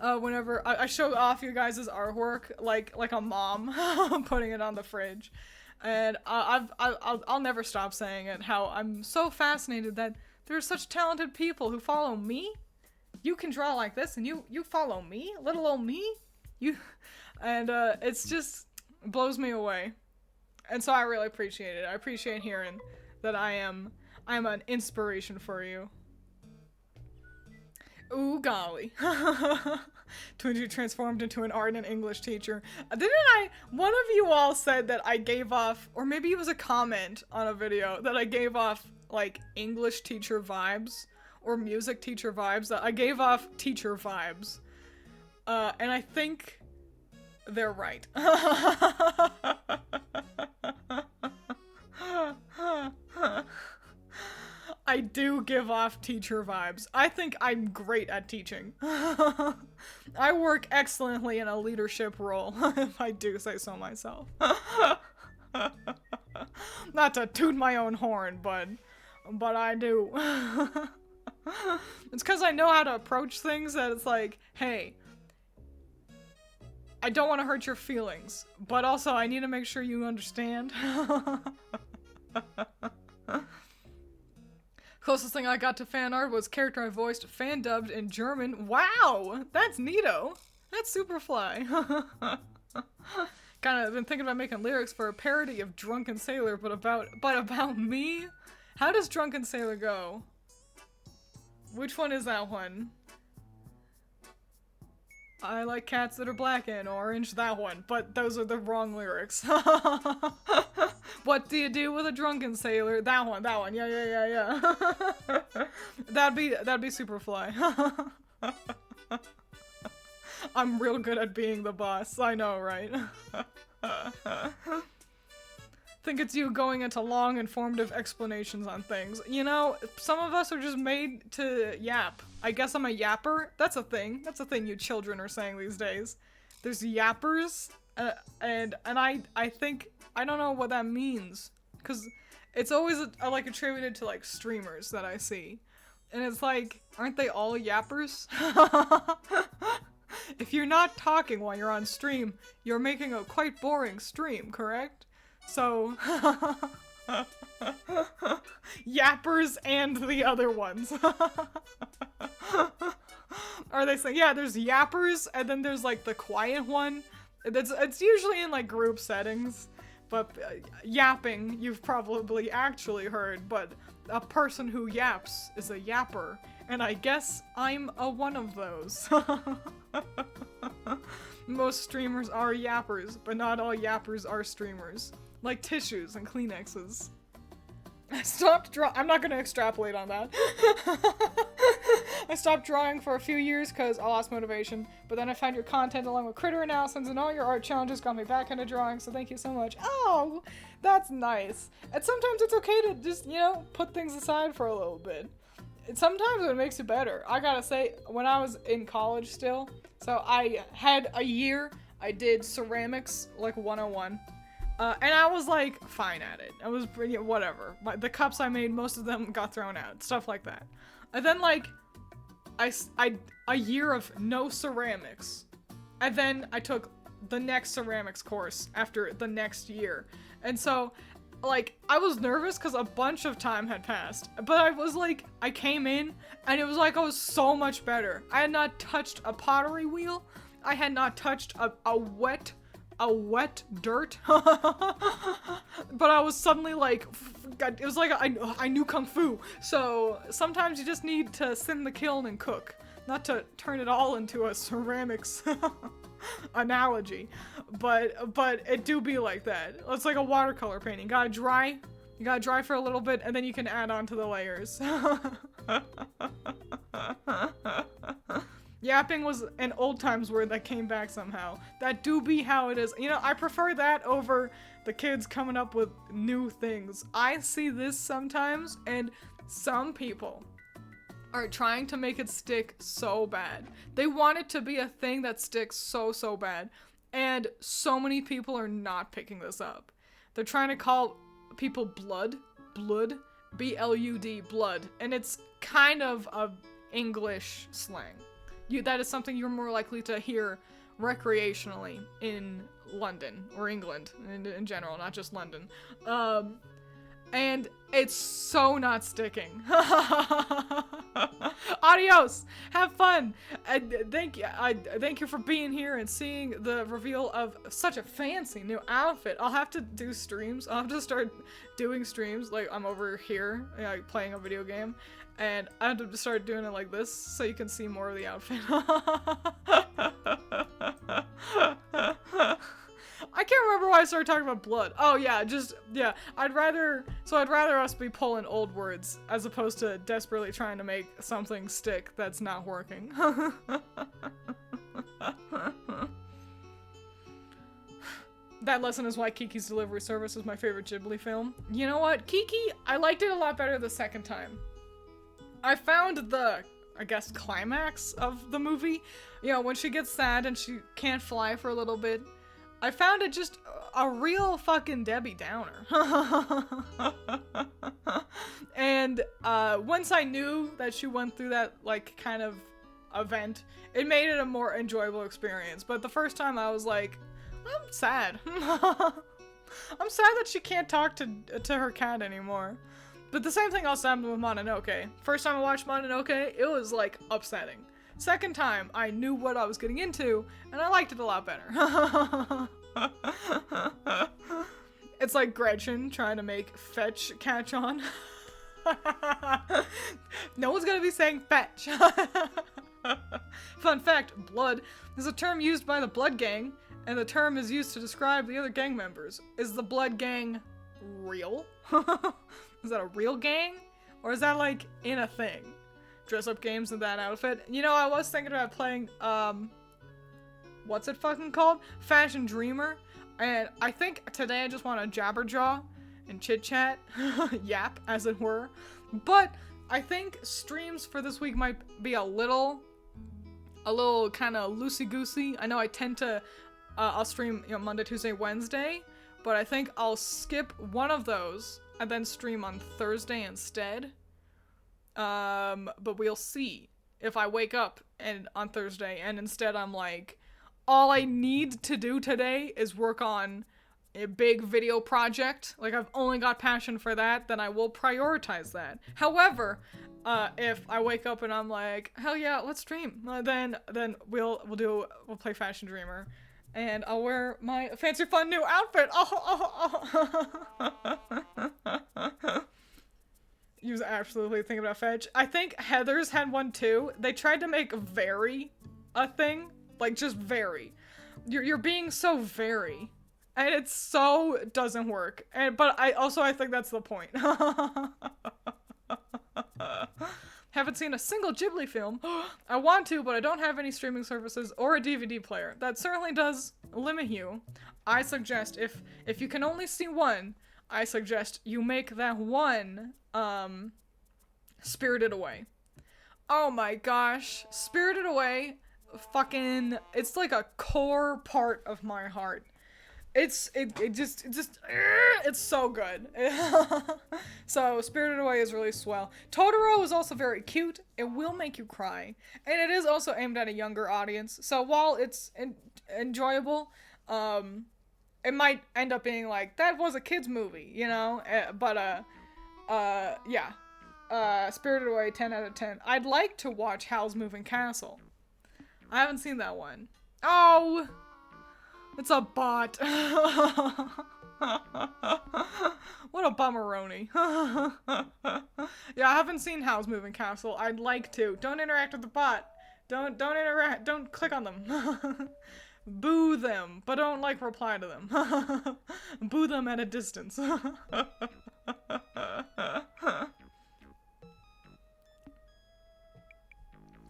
Whenever I show off you guys' artwork, like a mom putting it on the fridge. And I'll never stop saying it, how I'm so fascinated that there are such talented people who follow me. You can draw like this and you follow me, little old me. It's just blows me away. And so I really appreciate it. I appreciate hearing that I'm an inspiration for you. Ooh, golly. Twiins transformed into an art and English teacher. One of you all said that I gave off, or maybe it was a comment on a video, that I gave off, like, English teacher vibes, or music teacher vibes, that I gave off teacher vibes. And I think they're right. I do give off teacher vibes. I think I'm great at teaching. I work excellently in a leadership role, if I do say so myself. Not to toot my own horn, but I do. It's because I know how to approach things that it's like, hey, I don't want to hurt your feelings, but also I need to make sure you understand. Closest thing I got to fan art was character I voiced fan dubbed in German. Wow, that's neato. That's Superfly. Kind of been thinking about making lyrics for a parody of Drunken Sailor, but about me. How does Drunken Sailor go? Which one is that one? I like cats that are black and orange, that one, but those are the wrong lyrics. What do you do with a drunken sailor? That one, yeah. That'd be Superfly. I'm real good at being the boss, I know, right? Think it's you going into long, informative explanations on things. You know, some of us are just made to yap. I guess I'm a yapper. That's a thing. That's a thing you children are saying these days. There's yappers, and I think, I don't know what that means, because it's always like attributed to like streamers that I see. And it's like, aren't they all yappers? If you're not talking while you're on stream, you're making a quite boring stream, correct? So, yappers and the other ones. Are they saying, yeah, there's yappers, and then there's like the quiet one. It's usually in like group settings, but yapping, you've probably actually heard, but a person who yaps is a yapper, and I guess I'm one of those. Most streamers are yappers, but not all yappers are streamers. Like tissues and Kleenexes. I stopped I'm not gonna extrapolate on that. I stopped drawing for a few years because I lost motivation, but then I found your content along with critter analysis and all your art challenges got me back into drawing, so thank you so much. Oh, that's nice. And sometimes it's okay to just, you know, put things aside for a little bit. Sometimes it makes it better. I gotta say, when I was in college still, so I had a year, I did ceramics, like 101. And I was like, fine at it. I was pretty, whatever. The cups I made, most of them got thrown out. Stuff like that. And then like, a year of no ceramics. And then I took the next ceramics course after the next year. And so, like, I was nervous because a bunch of time had passed. But I was like, I came in and it was like I was so much better. I had not touched a pottery wheel. I had not touched a wet dirt. But I was suddenly like, it was like I knew Kung Fu. So sometimes you just need to sit in the kiln and cook, not to turn it all into a ceramics analogy. But it do be like that. It's like a watercolor painting. You gotta dry for a little bit, and then you can add on to the layers. Yapping was an old times word that came back somehow. That do be how it is. You know, I prefer that over the kids coming up with new things. I see this sometimes, and some people are trying to make it stick so bad. They want it to be a thing that sticks so bad. And so many people are not picking this up. They're trying to call people blood, B-L-U-D, blood. And it's kind of a English slang. That is something you're more likely to hear recreationally in London, or England in general, not just London. And it's so not sticking. Adios! Have fun! Thank you for being here and seeing the reveal of such a fancy new outfit. I'll have to do streams. I'll have to start doing streams. Like, I'm over here, like, playing a video game. And I have to start doing it like this so you can see more of the outfit. I can't remember why I started talking about blood. Oh yeah, yeah. I'd rather us be pulling old words as opposed to desperately trying to make something stick that's not working. That lesson is why Kiki's Delivery Service is my favorite Ghibli film. You know what? Kiki, I liked it a lot better the second time. I found the, I guess, climax of the movie. You know, when she gets sad and she can't fly for a little bit. I found it just a real fucking Debbie Downer. And once I knew that she went through that, like, kind of event, it made it a more enjoyable experience. But the first time I was like, I'm sad. I'm sad that she can't talk to her cat anymore. But the same thing also happened with Mononoke. First time I watched Mononoke, it was, like, upsetting. Second time, I knew what I was getting into, and I liked it a lot better. It's like Gretchen trying to make fetch catch on. No one's gonna be saying fetch. Fun fact, blood is a term used by the Blood Gang, and the term is used to describe the other gang members. Is the Blood Gang real? Is that a real gang? Or is that like in a thing? Dress up games in that outfit. You know, I was thinking about playing, what's it fucking called? Fashion Dreamer. And I think today I just want to jabberjaw and chit chat, yap as it were. But I think streams for this week might be a little kind of loosey-goosey. I know I tend to, I'll stream, you know, Monday, Tuesday, Wednesday, but I think I'll skip one of those and then stream on Thursday instead. But we'll see if I wake up on Thursday and instead I'm like, all I need to do today is work on a big video project. Like, I've only got passion for that, then I will prioritize that. However, if I wake up and I'm like, hell yeah, let's stream, then we'll play Fashion Dreamer. And I'll wear my fancy fun new outfit. You was absolutely thinking about fetch. I think Heather's had one too. They tried to make very a thing. Like, just very. You're being so very. And it so doesn't work. But I think that's the point. Haven't seen a single Ghibli film. I want to, but I don't have any streaming services or a DVD player. That certainly does limit you. I suggest, if you can only see one, I suggest you make that one, Spirited Away. Oh my gosh. Spirited Away, fucking, it's like a core part of my heart. It's so good. So Spirited Away is really swell. Totoro is also very cute. It will make you cry. And it is also aimed at a younger audience. So while it's enjoyable, it might end up being like, that was a kid's movie, you know? Yeah. Spirited Away, 10 out of 10. I'd like to watch Howl's Moving Castle. I haven't seen that one. Oh! It's a bot. What a bummeroni. Yeah, I haven't seen Howl's Moving Castle. I'd like to. Don't interact with the bot. Don't interact. Don't click on them. Boo them, but don't, like, reply to them. Boo them at a distance.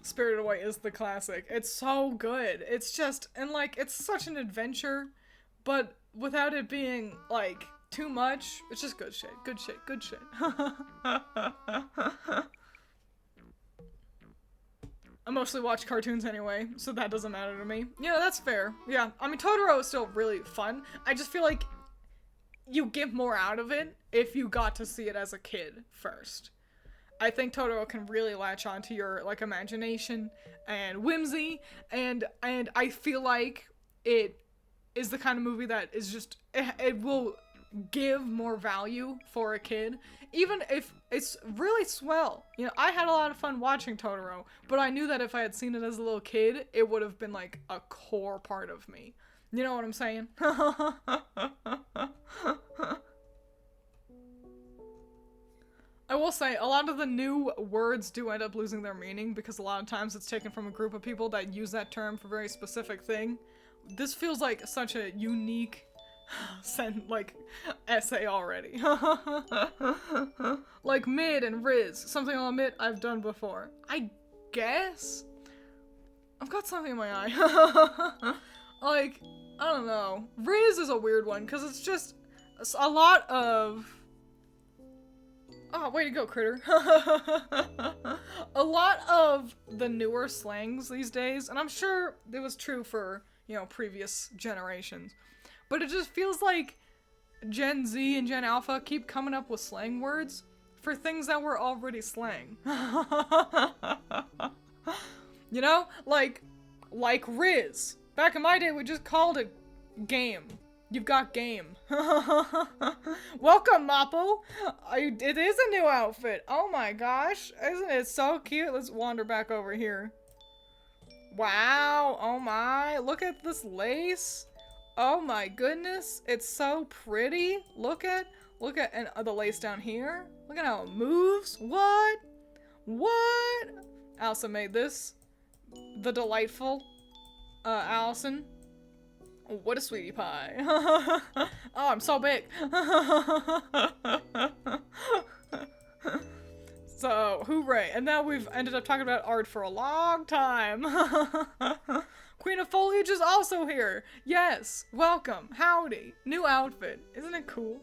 Spirited Away is the classic. It's so good. It's just, and like, it's such an adventure, but without it being, like, too much. It's just good shit. Good shit. Good shit. I mostly watch cartoons anyway, so that doesn't matter to me. Yeah, that's fair. Yeah, I mean, Totoro is still really fun. I just feel like you get more out of it if you got to see it as a kid first. I think Totoro can really latch onto your, like, imagination and whimsy, and I feel like it is the kind of movie that is just, it will give more value for a kid, even if it's really swell. You know, I had a lot of fun watching Totoro, but I knew that if I had seen it as a little kid, it would have been, like, a core part of me. You know what I'm saying? I will say, a lot of the new words do end up losing their meaning because a lot of times it's taken from a group of people that use that term for a very specific thing. This feels like such a unique essay already. Like mid and Riz, something I'll admit I've done before. I guess? I've got something in my eye. Like, I don't know. Riz is a weird one because it's just a lot of... Oh, way to go, critter. A lot of the newer slangs these days, and I'm sure it was true for, you know, previous generations, but it just feels like Gen Z and Gen Alpha keep coming up with slang words for things that were already slang. You know? Like Riz. Back in my day, we just called it game. You've got game. Welcome, Mappo. It is a new outfit. Oh my gosh. Isn't it so cute? Let's wander back over here. Wow. Oh my. Look at this lace. Oh my goodness. It's so pretty. Look at and the lace down here. Look at how it moves. What? Allison made this. The delightful Allison. What a sweetie pie. Oh, I'm so big. So, hooray. And now we've ended up talking about art for a long time. Queen of Foliage is also here. Yes, welcome. Howdy. New outfit. Isn't it cool?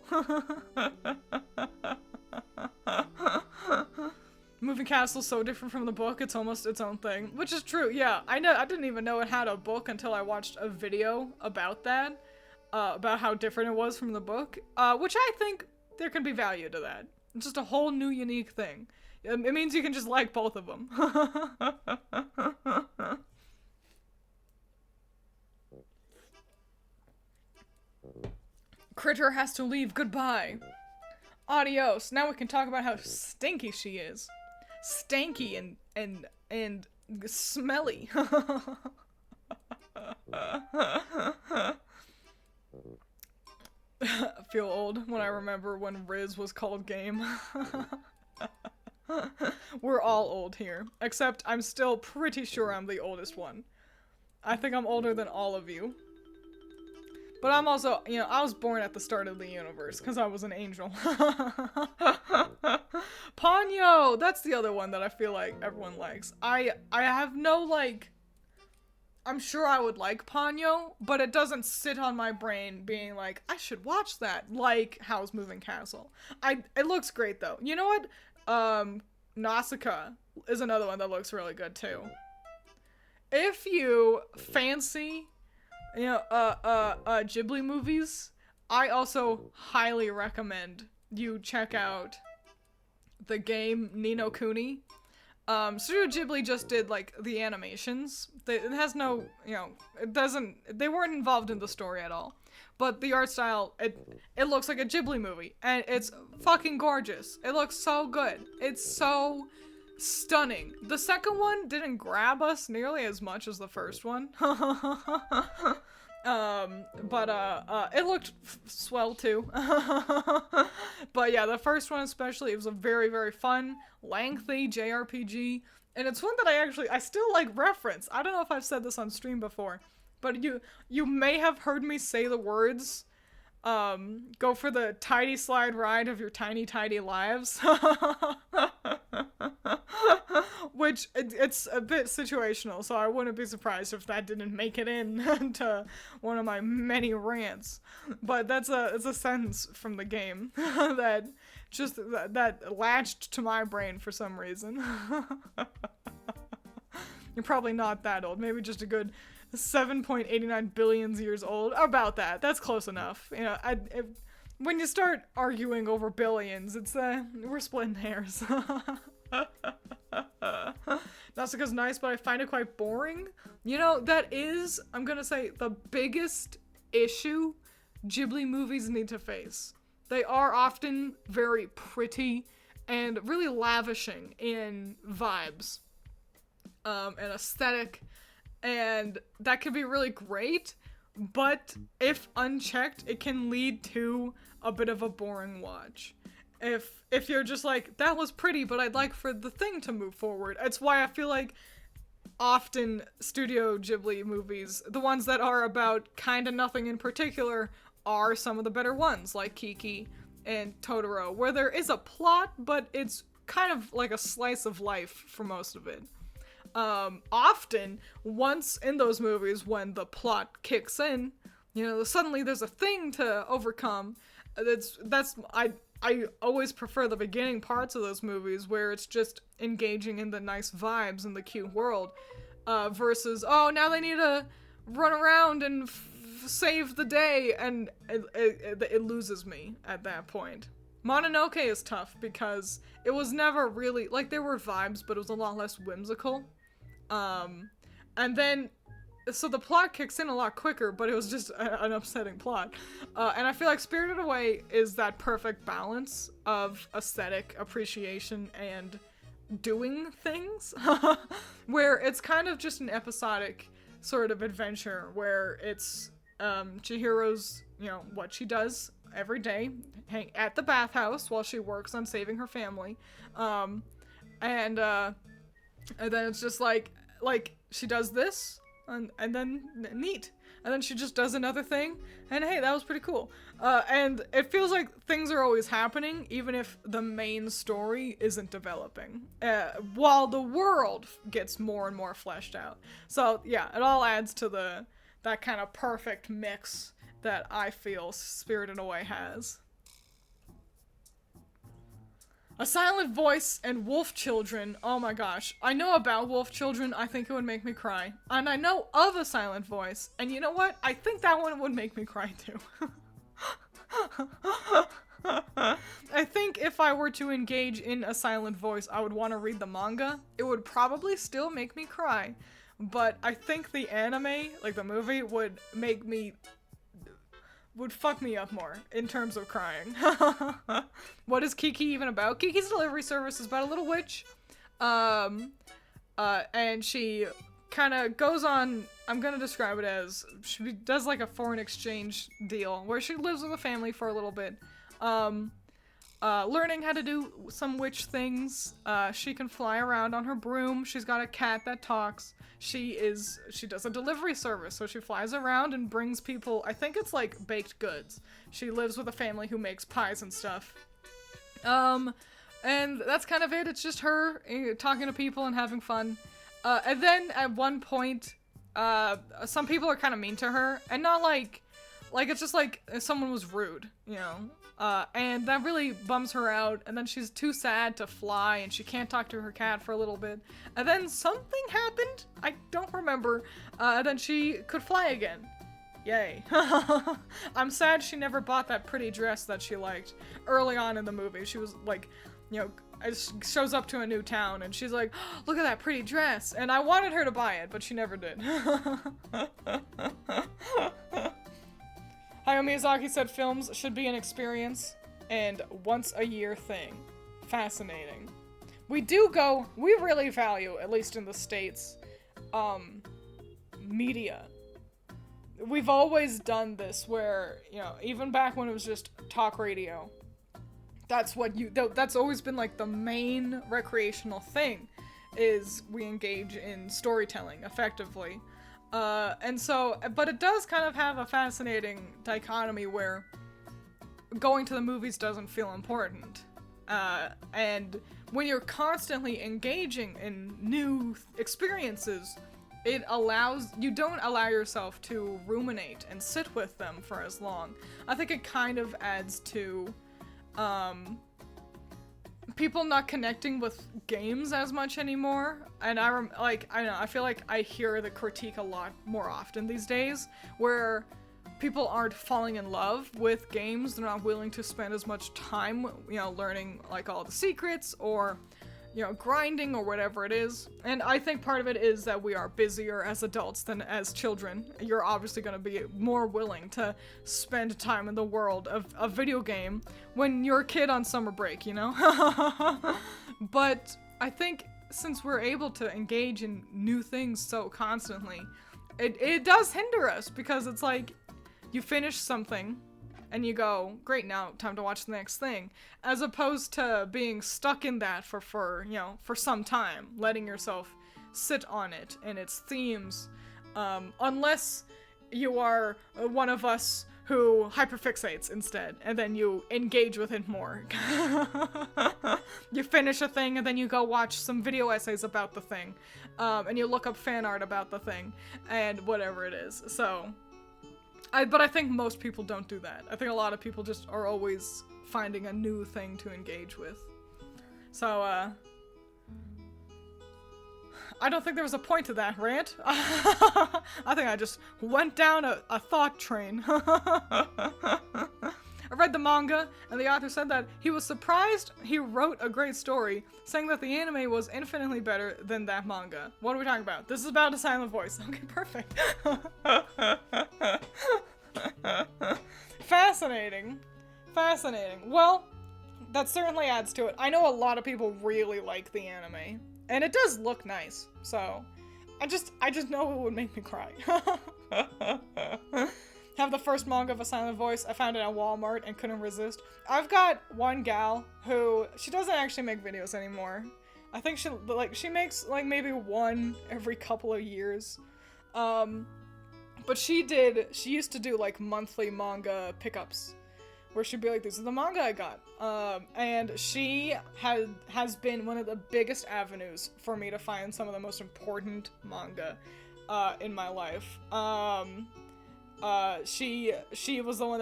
Moving Castle's so different from the book, it's almost its own thing. Which is true, yeah. I didn't even know it had a book until I watched a video about that. About how different it was from the book. Which I think there can be value to that. It's just a whole new unique thing. It means you can just like both of them. Critter has to leave, goodbye. Adios. Now we can talk about how stinky she is. Stanky and smelly. I feel old when I remember when Riz was called game. We're all old here. Except I'm still pretty sure I'm the oldest one. I think I'm older than all of you. But I'm also, you know, I was born at the start of the universe, because I was an angel. Ponyo! That's the other one that I feel like everyone likes. I have no, like... I'm sure I would like Ponyo, but it doesn't sit on my brain being like, I should watch that, like Howl's Moving Castle. It looks great, though. You know what? Nausicaa is another one that looks really good, too. If you fancy... You know, Ghibli movies, I also highly recommend you check out the game Ni no Kuni. Studio Ghibli just did, like, the animations. It has no, you know, they weren't involved in the story at all. But the art style, it looks like a Ghibli movie, and it's fucking gorgeous. It looks so good. It's so stunning. The second one didn't grab us nearly as much as the first one. It looked swell too. But yeah, the first one especially, it was a very, very fun, lengthy JRPG, and it's one that I still like reference. I don't know if I've said this on stream before, but you may have heard me say the words, go for the tidy slide ride of your tiny lives. Which, it's a bit situational, so I wouldn't be surprised if that didn't make it in to one of my many rants. But it's a sentence from the game that just, that latched to my brain for some reason. You're probably not that old, maybe just a good 7.89 billion years old. About that. That's close enough. You know, when you start arguing over billions, it's, we're splitting hairs. Nausicaa's nice, but I find it quite boring. You know, that is, I'm gonna say, the biggest issue Ghibli movies need to face. They are often very pretty and really lavishing in vibes, and aesthetic, and that can be really great, but if unchecked, it can lead to a bit of a boring watch. If you're just like, that was pretty, but I'd like for the thing to move forward. It's why I feel like often Studio Ghibli movies, the ones that are about kinda nothing in particular, are some of the better ones, like Kiki and Totoro, where there is a plot, but it's kind of like a slice of life for most of it. Often, once in those movies, when the plot kicks in, you know, suddenly there's a thing to overcome. I always prefer the beginning parts of those movies where it's just engaging in the nice vibes and the cute world, versus, oh, now they need to run around and save the day, and it loses me at that point. Mononoke is tough because it was never really, like, there were vibes, but it was a lot less whimsical. And then, so the plot kicks in a lot quicker, but it was just an upsetting plot. And I feel like Spirited Away is that perfect balance of aesthetic appreciation and doing things, where it's kind of just an episodic sort of adventure, where it's Chihiro's, you know, what she does every day, hang at the bathhouse while she works on saving her family, and then it's just like she does this, and then neat, and then she just does another thing, and hey, that was pretty cool. And it feels like things are always happening, even if the main story isn't developing, while the world gets more and more fleshed out. So yeah, it all adds to that kind of perfect mix that I feel Spirited Away has. A Silent Voice and Wolf Children. Oh my gosh. I know about Wolf Children. I think it would make me cry. And I know of A Silent Voice. And you know what? I think that one would make me cry too. I think if I were to engage in A Silent Voice, I would want to read the manga. It would probably still make me cry. But I think the anime, like the movie, would fuck me up more in terms of crying. What is Kiki even about? Kiki's Delivery Service is about a little witch. And she kind of goes on, I'm gonna describe it as, she does like a foreign exchange deal where she lives with a family for a little bit. Learning how to do some witch things. She can fly around on her broom. She's got a cat that talks. She does a delivery service, so she flies around and brings people, I think it's like baked goods. She lives with a family who makes pies and stuff. And that's kind of it. It's just her talking to people and having fun. And then at one point, some people are kind of mean to her, and not like it's just like someone was rude, you know? And that really bums her out, and then she's too sad to fly, and she can't talk to her cat for a little bit. And then something happened, I don't remember, and then she could fly again. Yay. I'm sad she never bought that pretty dress that she liked early on in the movie. She was like, you know, shows up to a new town, and she's like, oh, look at that pretty dress, and I wanted her to buy it, but she never did. Hayao Miyazaki said films should be an experience and once a year thing. Fascinating. We really value, at least in the States, media. We've always done this where, you know, even back when it was just talk radio, that's always been like the main recreational thing, is we engage in storytelling effectively. And so, but it does kind of have a fascinating dichotomy where going to the movies doesn't feel important. And when you're constantly engaging in new experiences, you don't allow yourself to ruminate and sit with them for as long. I think it kind of adds to, people not connecting with games as much anymore, and I feel like I hear the critique a lot more often these days, where people aren't falling in love with games. They're not willing to spend as much time, you know, learning like all the secrets or, you know, grinding or whatever it is. And I think part of it is that we are busier as adults than as children. You're obviously going to be more willing to spend time in the world of a video game when you're a kid on summer break, you know? But I think since we're able to engage in new things so constantly, it does hinder us, because it's like you finish something and you go, great, now time to watch the next thing, as opposed to being stuck in that for some time, letting yourself sit on it and its themes, unless you are one of us who hyperfixates instead, and then you engage with it more. You finish a thing and then you go watch some video essays about the thing, and you look up fan art about the thing, and whatever it is. So but I think most people don't do that. I think a lot of people just are always finding a new thing to engage with. So, I don't think there was a point to that rant. I think I just went down a thought train. I read the manga, and the author said that he was surprised he wrote a great story, saying that the anime was infinitely better than that manga. What are we talking about? This is about a silent voice. Okay, perfect. Fascinating. Fascinating. Well, that certainly adds to it. I know a lot of people really like the anime, and it does look nice, so I just know it would make me cry. Have the first manga of a silent voice. I found it at Walmart and couldn't resist. I've got one gal who, she doesn't actually make videos anymore. I think she makes like maybe one every couple of years. But she used to do like monthly manga pickups where she'd be like, this is the manga I got. And she has been one of the biggest avenues for me to find some of the most important manga in my life. She was the one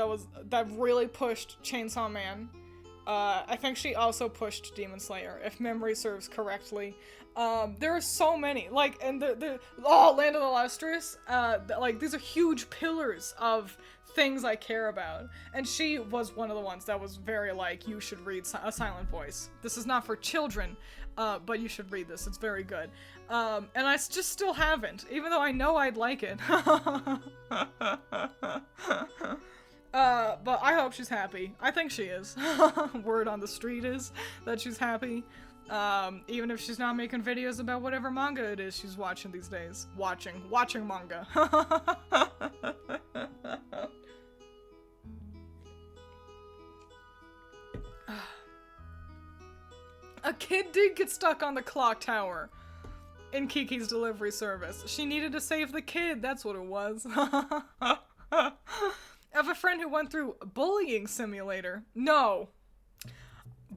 that really pushed Chainsaw Man. I think she also pushed Demon Slayer, if memory serves correctly. There are so many, like, and Land of the Lustrous, like, these are huge pillars of things I care about, and she was one of the ones that was very like, you should read A Silent Voice. This is not for children, but you should read this, it's very good. And I just still haven't, even though I know I'd like it. But I hope she's happy. I think she is. Word on the street is that she's happy. Even if she's not making videos about whatever manga it is she's watching these days. Watching manga. A kid did get stuck on the clock tower in Kiki's delivery service. She needed to save the kid, that's what it was. I have a friend who went through bullying simulator. No.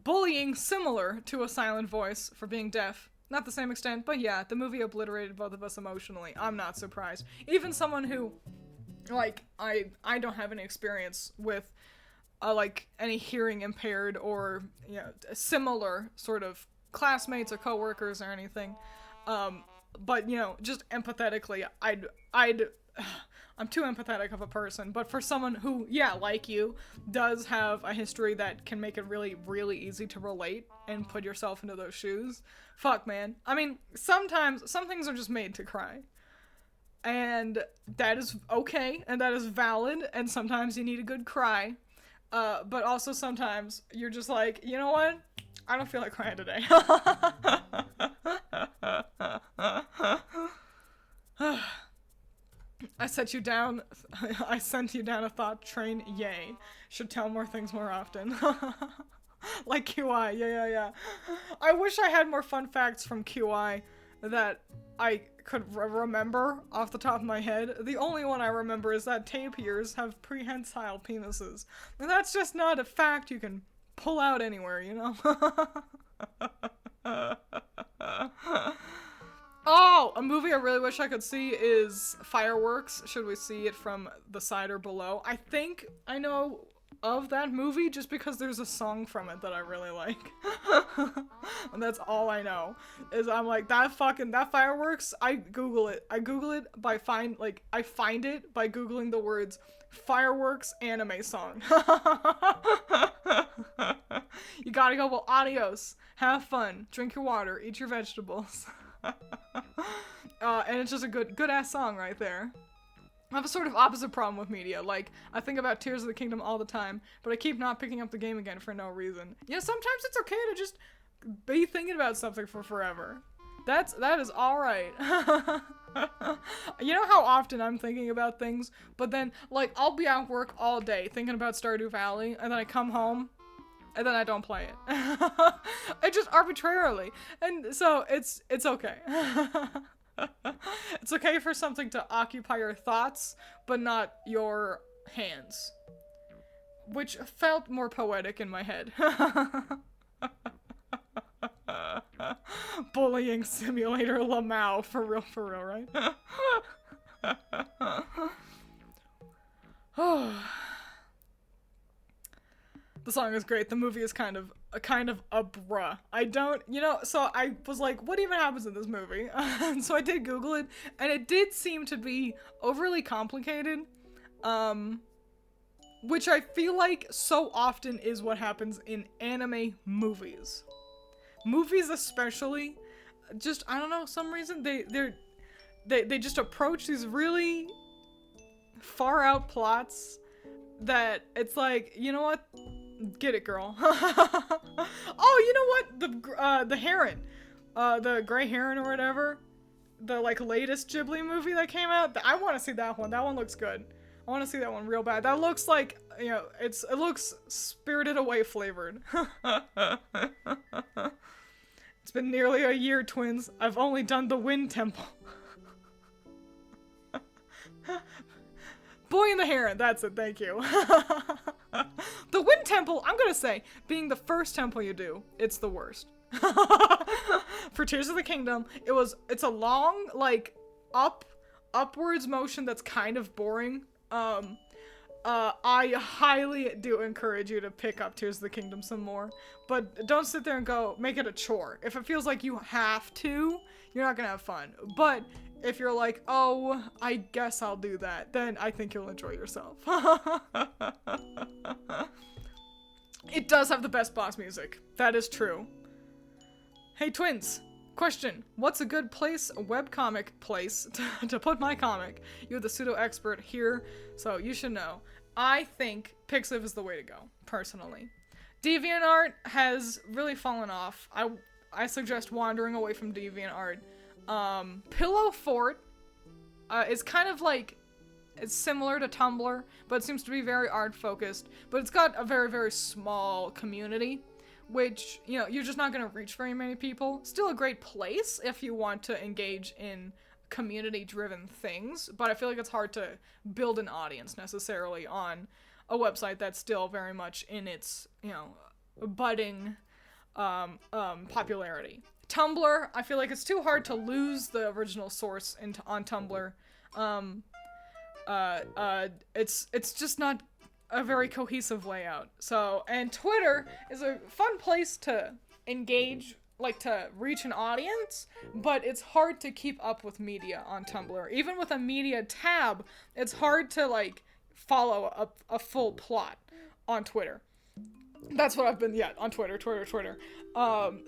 Bullying similar to A Silent Voice for being deaf. Not the same extent, but yeah, the movie obliterated both of us emotionally. I'm not surprised. Even someone who, like, I don't have any experience with, like, any hearing impaired or, you know, similar sort of classmates or coworkers or anything. But, you know, just empathetically, I'm too empathetic of a person, but for someone who, yeah, like you, does have a history that can make it really, really easy to relate and put yourself into those shoes, fuck, man. I mean, sometimes, some things are just made to cry. And that is okay, and that is valid, and sometimes you need a good cry. But also sometimes you're just like, you know what? I don't feel like crying today. I sent you down a thought train, yay. Should tell more things more often. Like QI, yeah. I wish I had more fun facts from QI that I could remember off the top of my head. The only one I remember is that tapirs have prehensile penises. And that's just not a fact you can pull out anywhere, you know? Oh, a movie I really wish I could see is Fireworks. Should we see it from the side or below? I think I know of that movie just because there's a song from it that I really like. And that's all I know. Is I'm like, that Fireworks, I Google it. I find it by Googling the words Fireworks anime song. You gotta go, well, adios. Have fun. Drink your water. Eat your vegetables. And it's just a good ass song right there. I have a sort of opposite problem with media. Like, I think about Tears of the Kingdom all the time, but I keep not picking up the game again for no reason. Yeah, sometimes it's okay to just be thinking about something for forever. That is alright. You know how often I'm thinking about things, but then, like, I'll be at work all day thinking about Stardew Valley, and then I come home, and then I don't play it. I just arbitrarily. And so it's okay. It's okay for something to occupy your thoughts, but not your hands. Which felt more poetic in my head. Bullying simulator Lamau, for real, right? The song is great. The movie is kind of a kind of a bruh. I don't, so I was like, what even happens in this movie? And so I did Google it, and it did seem to be overly complicated, which I feel like so often is what happens in anime movies. Movies especially, just, I don't know, some reason they just approach these really far out plots that it's like, you know what? Get it, girl. Oh, you know what? The Heron. The Gray Heron or whatever. The, like, latest Ghibli movie that came out. I want to see that one. That one looks good. I want to see that one real bad. That looks like, it looks Spirited Away flavored. It's been nearly a year, twins. I've only done the Wind Temple. Boy and the Heron, that's it, thank you. The Wind Temple, I'm gonna say, being the first temple you do, it's the worst. For Tears of the Kingdom, it's a long, like, upwards motion that's kind of boring. I highly do encourage you to pick up Tears of the Kingdom some more, but don't sit there and make it a chore. If it feels like you have to, you're not gonna have fun. But if you're like, oh, I guess I'll do that, then I think you'll enjoy yourself. It does have the best boss music. That is true. Hey, twins. Question. What's a good place, a webcomic place, to put my comic? You're the pseudo-expert here, so you should know. I think Pixiv is the way to go, personally. DeviantArt has really fallen off. I suggest wandering away from DeviantArt. Pillow Fort is kind of like, it's similar to Tumblr, but it seems to be very art focused, but it's got a very, very small community, which, you're just not going to reach very many people. Still a great place if you want to engage in community-driven things, but I feel like it's hard to build an audience necessarily on a website that's still very much in its, budding popularity. Tumblr, I feel like it's too hard to lose the original source on Tumblr. It's just not a very cohesive layout. So, and Twitter is a fun place to engage, like to reach an audience, but it's hard to keep up with media on Tumblr. Even with a media tab, it's hard to like follow a full plot on Twitter. That's what I've been, on Twitter.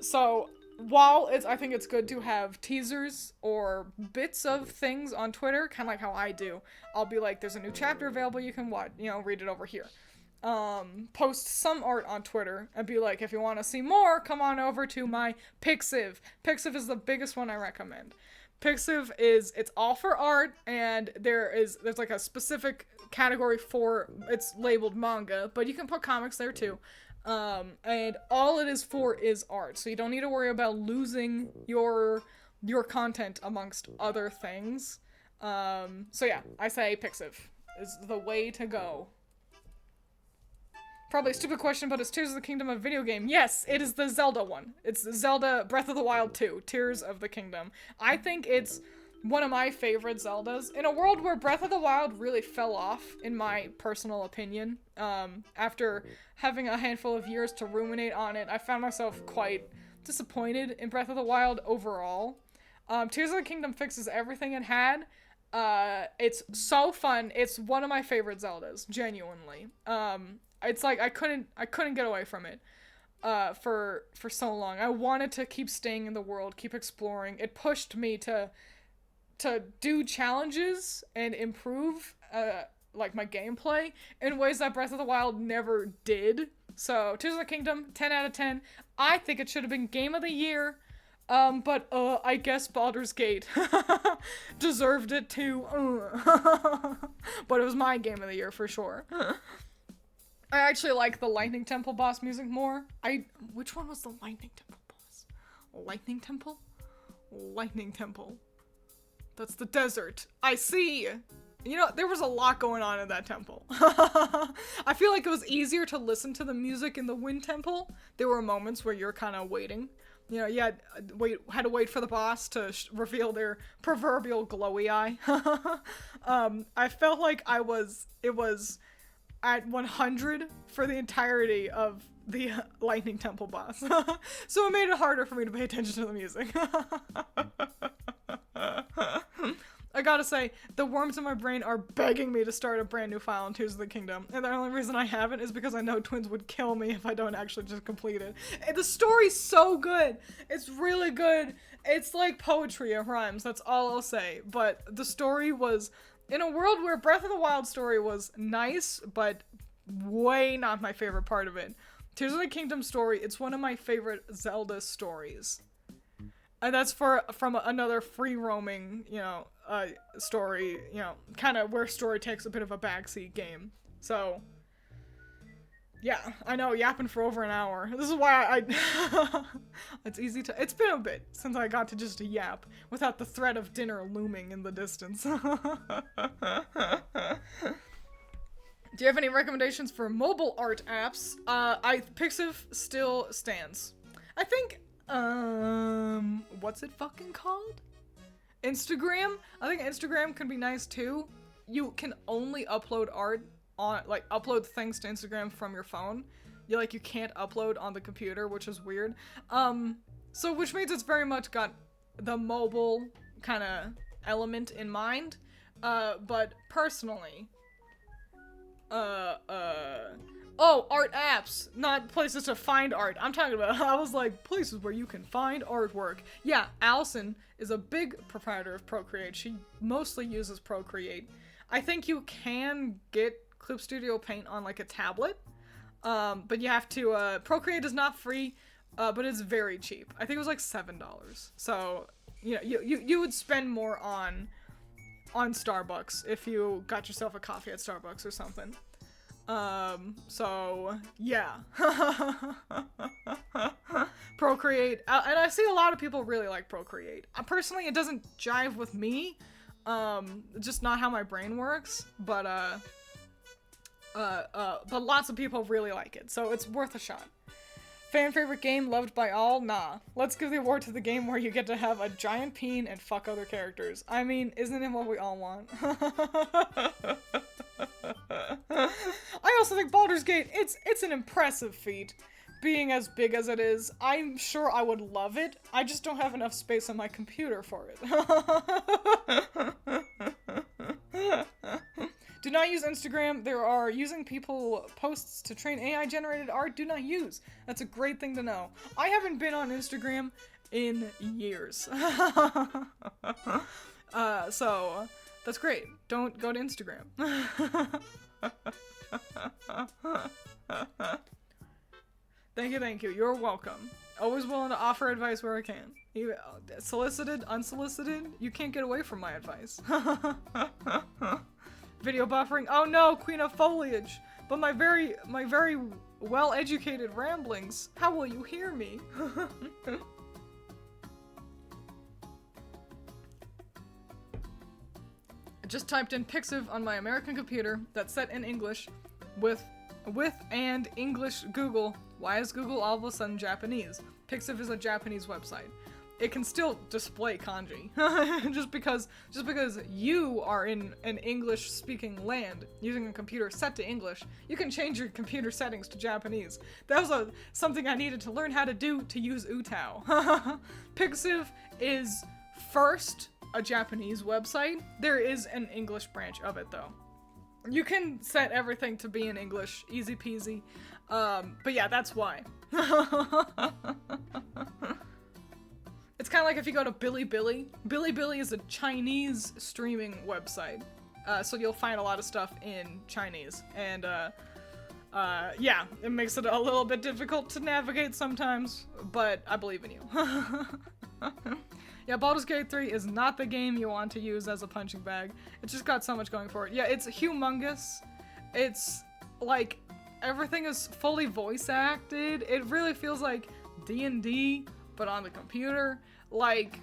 So while I think it's good to have teasers or bits of things on Twitter, kind of like how I do. I'll be like, there's a new chapter available, you can watch, read it over here. Post some art on Twitter and be like, if you want to see more, come on over to my Pixiv. Pixiv is the biggest one I recommend. Pixiv it's all for art, and there's like a specific category for, it's labeled manga, but you can put comics there too. And all it is for is art, so you don't need to worry about losing your content amongst other things. So yeah, I say Pixiv is the way to go. Probably a stupid question, but is Tears of the Kingdom a video game? Yes, it is the Zelda one. It's Zelda Breath of the Wild 2, Tears of the Kingdom. I think it's one of my favorite Zeldas. In a world where Breath of the Wild really fell off, in my personal opinion, after having a handful of years to ruminate on it, I found myself quite disappointed in Breath of the Wild overall. Tears of the Kingdom fixes everything it had. It's so fun. It's one of my favorite Zeldas, genuinely. It's like I couldn't get away from it for so long. I wanted to keep staying in the world, keep exploring. It pushed me to do challenges and improve like my gameplay in ways that Breath of the Wild never did. So Tears of the Kingdom, 10 out of 10. I think it should have been Game of the Year. But I guess Baldur's Gate deserved it too. But it was my Game of the Year for sure. I actually like the Lightning Temple boss music more. Which one was the Lightning Temple boss? Lightning Temple? Lightning Temple. That's the desert. I see. There was a lot going on in that temple. I feel like it was easier to listen to the music in the Wind Temple. There were moments where you're kind of waiting. You had to wait for the boss to reveal their proverbial glowy eye. I felt like it was at 100 for the entirety of the Lightning Temple boss. So it made it harder for me to pay attention to the music. I gotta say, the worms in my brain are begging me to start a brand new file in Tears of the Kingdom, and the only reason I haven't is because I know Twiins would kill me if I don't actually just complete it. And the story's so good! It's really good! It's like poetry, it rhymes, that's all I'll say. But the story was, in a world where Breath of the Wild story was nice, but way not my favorite part of it. Tears of the Kingdom story, it's one of my favorite Zelda stories. And that's from another free-roaming, story, kind of where story takes a bit of a backseat game. So, yeah, I know, yapping for over an hour. This is why it's easy to, it's been a bit since I got to just yap without the threat of dinner looming in the distance. Do you have any recommendations for mobile art apps? Pixiv still stands. I think, what's it fucking called? Instagram? I think Instagram can be nice too. You can only upload art on, upload things to Instagram from your phone. You can't upload on the computer, which is weird. So which means it's very much got the mobile kind of element in mind. But personally, art apps, not places to find art. I'm talking about, I was like, places where you can find artwork. Yeah, Allison is a big proprietor of Procreate. She mostly uses Procreate. I think you can get Clip Studio Paint on a tablet, but you have to, Procreate is not free, but it's very cheap. I think it was $7. So, you would spend more on Starbucks if you got yourself a coffee at Starbucks or something. So, yeah. Procreate, and I see a lot of people really like Procreate. Personally, it doesn't jive with me, just not how my brain works, but lots of people really like it, so it's worth a shot. Fan favorite game loved by all? Nah. Let's give the award to the game where you get to have a giant peen and fuck other characters. I mean, isn't it what we all want? I also think Baldur's Gate, it's an impressive feat. Being as big as it is, I'm sure I would love it. I just don't have enough space on my computer for it. Do not use Instagram. There are using people posts to train AI generated art. Do not use. That's a great thing to know. I haven't been on Instagram in years. So that's great. Don't go to Instagram. Thank you. You're welcome. Always willing to offer advice where I can. Solicited, unsolicited, you can't get away from my advice. Video buffering. Oh no, Queen of Foliage. But my very well-educated ramblings. How will you hear me? I just typed in Pixiv on my American computer that's set in English with and English Google. Why is Google all of a sudden Japanese? Pixiv is a Japanese website. It can still display kanji. just because you are in an English-speaking land using a computer set to English, you can change your computer settings to Japanese. That was something I needed to learn how to do to use Utao. Pixiv is first a Japanese website. There is an English branch of it, though. You can set everything to be in English, easy peasy. But yeah, that's why. It's kind of like if you go to Bilibili. Bilibili is a Chinese streaming website. So you'll find a lot of stuff in Chinese. And, yeah, it makes it a little bit difficult to navigate sometimes, but I believe in you. Yeah, Baldur's Gate 3 is not the game you want to use as a punching bag. It's just got so much going for it. Yeah, it's humongous. It's, like, everything is fully voice acted. It really feels like D&D, but on the computer. Like,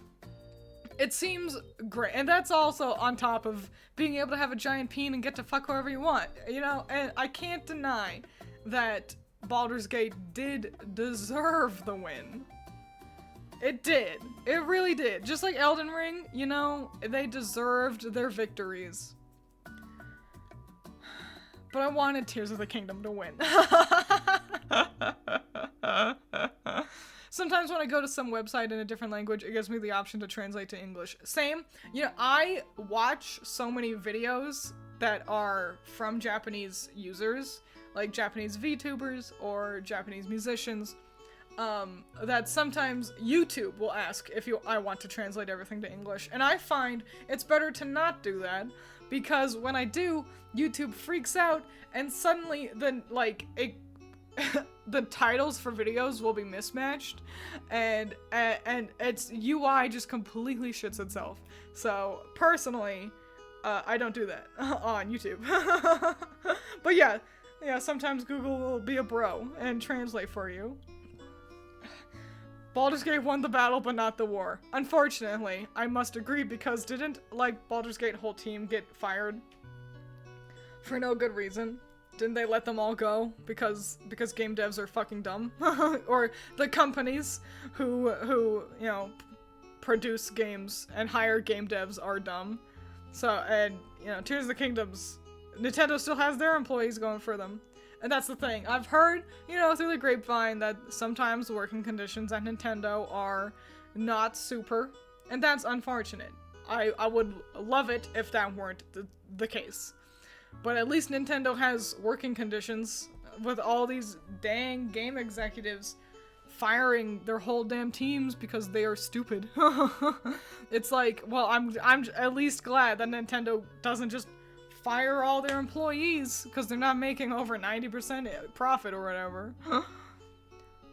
it seems great. And that's also on top of being able to have a giant peen and get to fuck whoever you want. You know, and I can't deny that Baldur's Gate did deserve the win. It did. It really did. Just like Elden Ring, you know, they deserved their victories. but I wanted Tears of the Kingdom to win. Sometimes when I go to some website in a different language, it gives me the option to translate to English. Same. You know, I watch so many videos that are from Japanese users, like Japanese VTubers or Japanese musicians, that sometimes YouTube will ask if I want to translate everything to English. And I find it's better to not do that, because when I do, YouTube freaks out and suddenly the titles for videos will be mismatched, and its UI just completely shits itself. So personally, I don't do that on YouTube. But yeah, sometimes Google will be a bro and translate for you. Baldur's Gate won the battle, but not the war. Unfortunately, I must agree, because didn't, Baldur's Gate whole team get fired for no good reason? Didn't they let them all go because game devs are fucking dumb? Or the companies who, you know, produce games and hire game devs are dumb. So, and, you know, Tears of the Kingdom's, Nintendo still has their employees going for them. And that's the thing. I've heard, you know, through the grapevine that sometimes working conditions at Nintendo are not super, and that's unfortunate. I would love it if that weren't the case. But at least Nintendo has working conditions, with all these dang game executives firing their whole damn teams because they are stupid. It's like, well, I'm at least glad that Nintendo doesn't just fire all their employees because they're not making over 90% profit or whatever.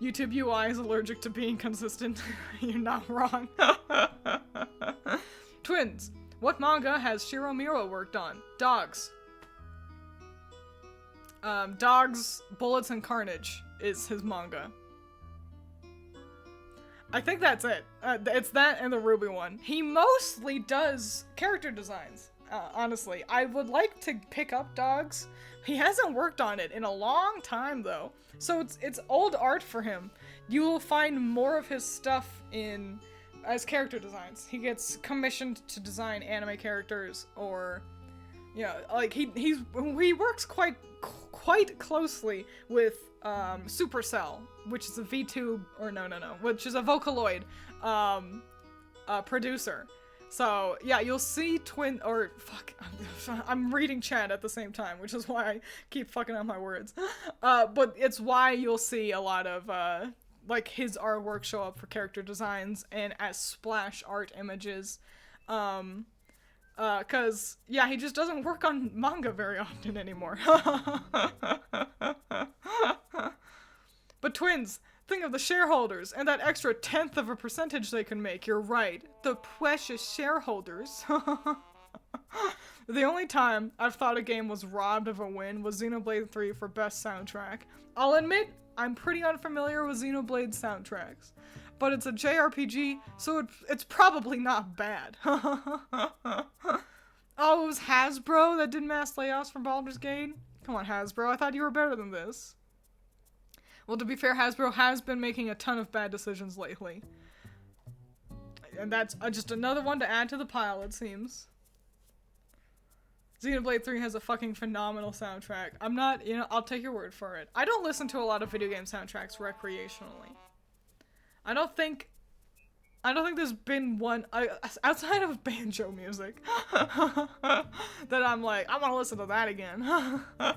YouTube UI is allergic to being consistent. You're not wrong. Twiins, what manga has Shiro Miro worked on? Dogs. Dogs, Bullets, and Carnage is his manga. I think that's it. It's that and the Ruby one. He mostly does character designs, honestly. I would like to pick up Dogs. He hasn't worked on it in a long time, though. So it's old art for him. You will find more of his stuff as character designs. He gets commissioned to design anime characters, or, you know, like he works quite closely with Supercell, which is a VTube, or no, which is a Vocaloid producer. So yeah, you'll see I'm reading chat at the same time, which is why I keep fucking up my words. But it's why you'll see a lot of like his artwork show up for character designs and as splash art images. Cause yeah, he just doesn't work on manga very often anymore. But Twiins, think of the shareholders and that extra 1/10 of a percentage they can make. You're right. The precious shareholders. The only time I've thought a game was robbed of a win was Xenoblade 3 for best soundtrack. I'll admit, I'm pretty unfamiliar with Xenoblade's soundtracks, but it's a JRPG, so it's probably not bad. Oh, it was Hasbro that did mass layoffs from Baldur's Gate? Come on, Hasbro, I thought you were better than this. Well, to be fair, Hasbro has been making a ton of bad decisions lately. And that's just another one to add to the pile, it seems. Xenoblade 3 has a fucking phenomenal soundtrack. I'm not, you know, I'll take your word for it. I don't listen to a lot of video game soundtracks recreationally. I don't think there's been one, outside of banjo music, that I'm like, I want to listen to that again. I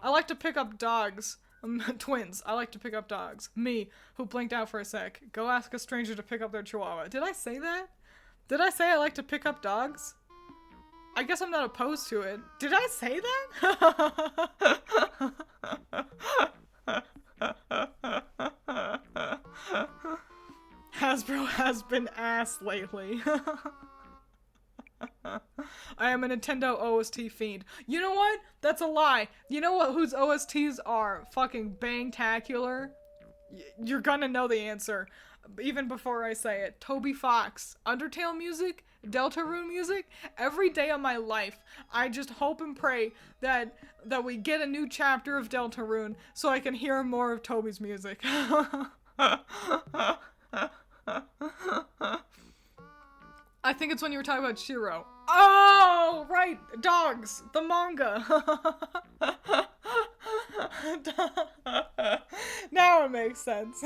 like to pick up dogs. Twiins, I like to pick up dogs. Me, who blinked out for a sec. Go ask a stranger to pick up their chihuahua. Did I say that? Did I say I like to pick up dogs? I guess I'm not opposed to it. Did I say that? Hasbro has been ass lately. I am a Nintendo OST fiend. You know what? That's a lie. You know what? Whose OSTs are fucking bangtacular? You're gonna know the answer even before I say it. Toby Fox, Undertale music, Deltarune music. Every day of my life, I just hope and pray that we get a new chapter of Deltarune so I can hear more of Toby's music. I think it's when you were talking about Shiro. Oh, right, dogs, the manga. Now it makes sense.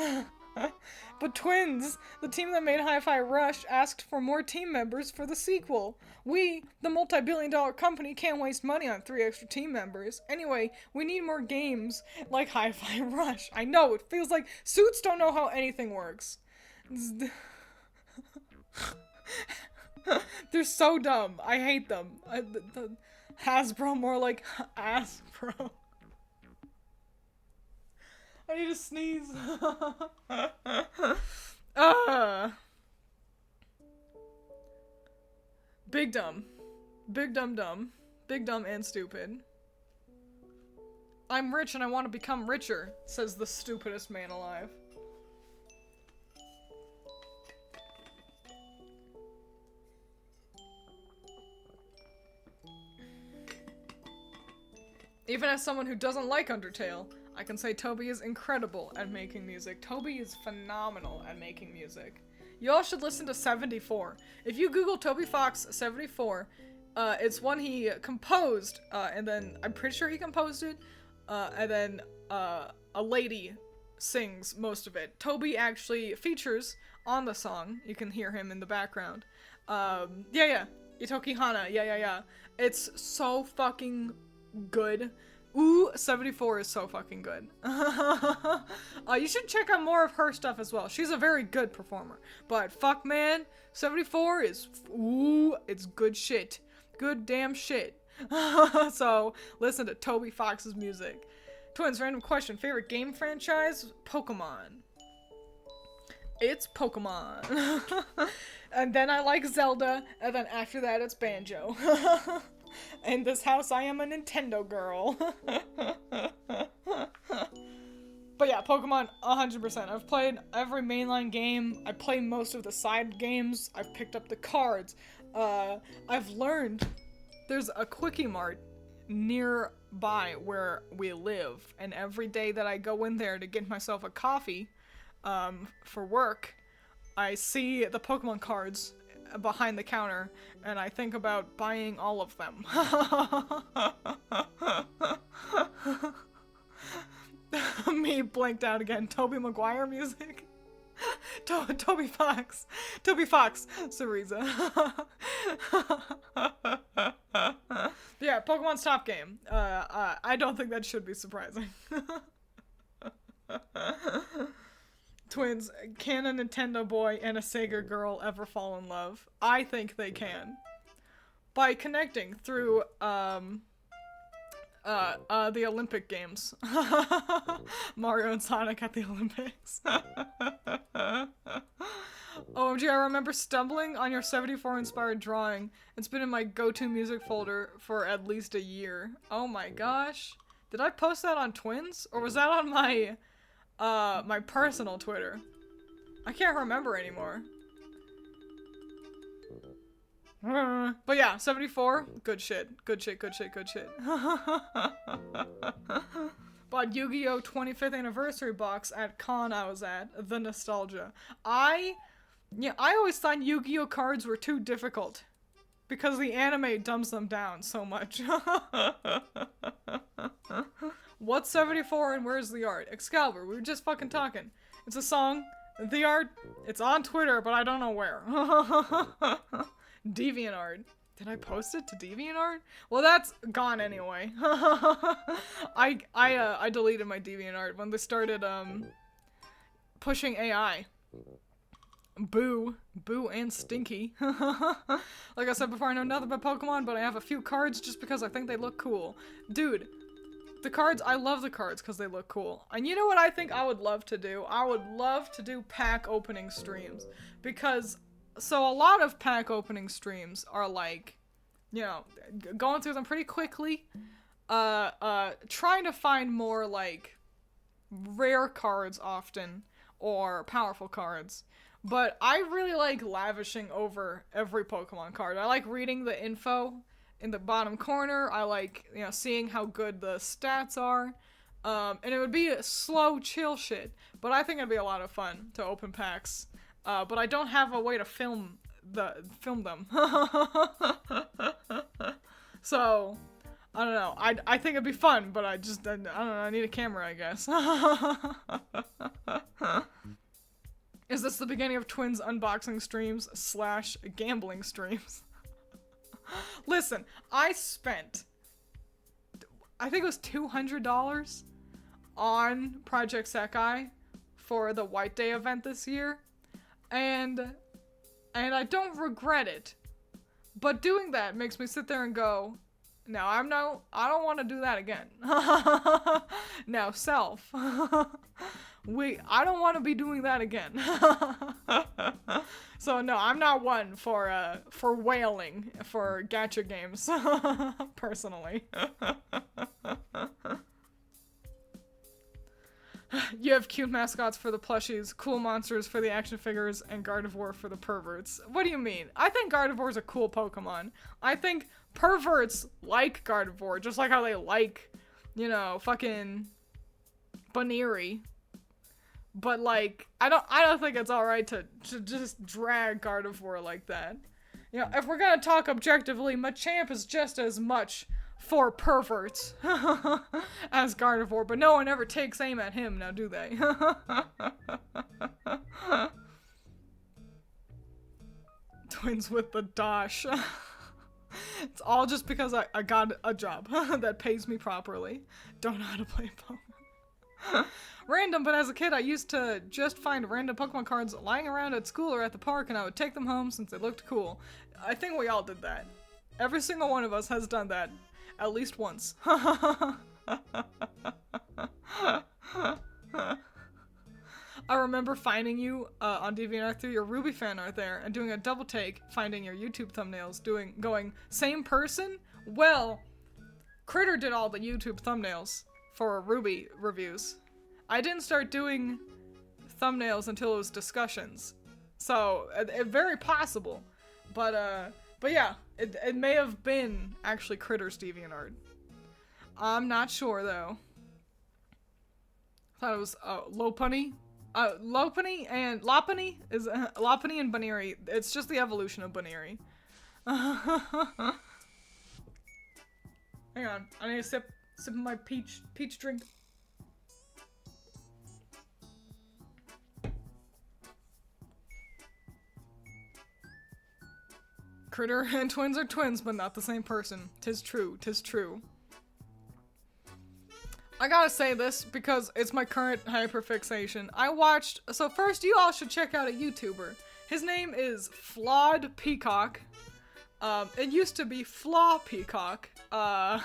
But Twiins, the team that made Hi-Fi Rush, asked for more team members for the sequel. We, the multi-billion-dollar company, can't waste money on 3 extra team members. Anyway, we need more games like Hi-Fi Rush. I know, it feels like Suits don't know how anything works. They're so dumb. I hate them. The Hasbro, more like Hasbro. I need to sneeze. Big dumb. Big dumb dumb. Big dumb and stupid. I'm rich and I want to become richer, says the stupidest man alive. Even as someone who doesn't like Undertale, I can say Toby is incredible at making music. Toby is phenomenal at making music. You all should listen to 74. If you Google Toby Fox 74, it's one he composed, and then I'm pretty sure he composed it, and then a lady sings most of it. Toby actually features on the song. You can hear him in the background. Yeah. Itoki Hana. Yeah. It's so fucking good. Ooh, 74 is so fucking good. You should check out more of her stuff as well. She's a very good performer. But fuck man, 74 is, ooh, it's good shit. Good damn shit. So, listen to Toby Fox's music. Twiins, random question. Favorite game franchise? Pokemon. It's Pokemon. And then I like Zelda, and then after that it's Banjo. In this house, I am a Nintendo girl. But yeah, Pokemon, 100%. I've played every mainline game. I play most of the side games. I've picked up the cards. I've learned there's a Quickie Mart nearby where we live. And every day that I go in there to get myself a coffee for work, I see the Pokemon cards behind the counter, and I think about buying all of them. Me blanked out again. Tobey Maguire music. Toby Fox. Toby Fox. Syriza. Yeah, Pokemon's top game. I don't think that should be surprising. Twiins, can a Nintendo boy and a Sega girl ever fall in love? I think they can. By connecting through, the Olympic Games. Mario and Sonic at the Olympics. OMG, I remember stumbling on your 74 inspired drawing. It's been in my go-to music folder for at least a year. Oh my gosh. Did I post that on Twiins? Or was that on my personal Twitter? I can't remember anymore. But yeah, 74, good shit. Good shit. Bought Yu-Gi-Oh! 25th anniversary box at con I was at. The nostalgia. I always thought Yu-Gi-Oh! Cards were too difficult. Because the anime dumbs them down so much. What's 74 and where's the art? Excalibur, we were just fucking talking. It's a song. The art, it's on Twitter, but I don't know where. DeviantArt. Did I post it to DeviantArt? Well, that's gone anyway. I deleted my DeviantArt when they started, pushing AI. Boo and Stinky. Like I said before, I know nothing about Pokemon, but I have a few cards just because I think they look cool. Dude, the cards, I love the cards because they look cool. And you know what I think I would love to do? I would love to do pack opening streams. Because, so a lot of pack opening streams are like, you know, going through them pretty quickly. Trying to find more, like, rare cards often, or powerful cards. But I really like lavishing over every Pokemon card. I like reading the info in the bottom corner. I like, you know, seeing how good the stats are. And it would be a slow, chill shit. But I think it'd be a lot of fun to open packs. But I don't have a way to film film them. So, I don't know. I think it'd be fun, but I don't know. I need a camera, I guess. Is this the beginning of Twiins unboxing streams / gambling streams? Listen, I spent, I think it was $200 on Project Sekai for the White Day event this year, and I don't regret it. But doing that makes me sit there and go, no, I don't want to do that again. Now, self. I don't want to be doing that again. So no, I'm not one for whaling for gacha games, personally. You have cute mascots for the plushies, cool monsters for the action figures, and Gardevoir for the perverts. What do you mean? I think Gardevoir's a cool Pokemon. I think perverts like Gardevoir, just like how they like, you know, fucking Baneri. But like, I don't think it's alright to just drag Gardevoir like that. You know, if we're gonna talk objectively, Machamp is just as much for perverts as Gardevoir, but no one ever takes aim at him, now do they? Twiins with the dash. It's all just because I got a job that pays me properly. Don't know how to play Pokemon. Random, but as a kid I used to just find random Pokemon cards lying around at school or at the park, and I would take them home since they looked cool. I think we all did that. Every single one of us has done that at least once. I remember finding you on DeviantArt through your Ruby fan art there and doing a double take, finding your YouTube thumbnails, going, same person? Well, Critter did all the YouTube thumbnails for Ruby reviews. I didn't start doing thumbnails until it was discussions. So, very possible. But yeah, it may have been actually Critter's DeviantArt. I'm not sure, though. I thought it was Lopunny. Lopunny and Lopunny is Lopunny and Baneri. It's just the evolution of Baneri. Hang on, I need to sip my peach drink. Critter and Twiins are twins, but not the same person. 'Tis true, 'tis true. I gotta say this because it's my current hyperfixation. So first you all should check out a YouTuber. His name is Flawed Peacock. It used to be Flaw Peacock. But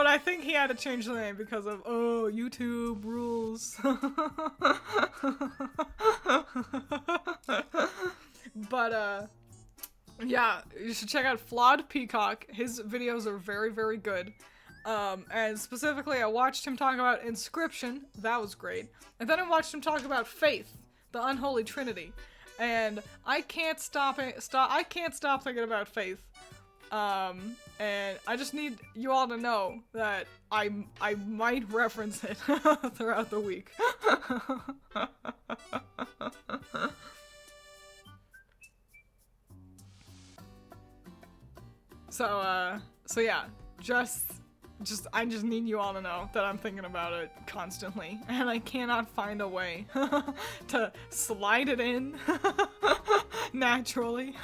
I think he had to change the name because of, oh, YouTube rules. But, yeah, you should check out Flawed Peacock. His videos are very, very good. And specifically, I watched him talk about Inscription. That was great. And then I watched him talk about Faith, the Unholy Trinity. And I can't stop thinking about Faith. And I just need you all to know that I might reference it throughout the week. So yeah, I just need you all to know that I'm thinking about it constantly, and I cannot find a way to slide it in naturally.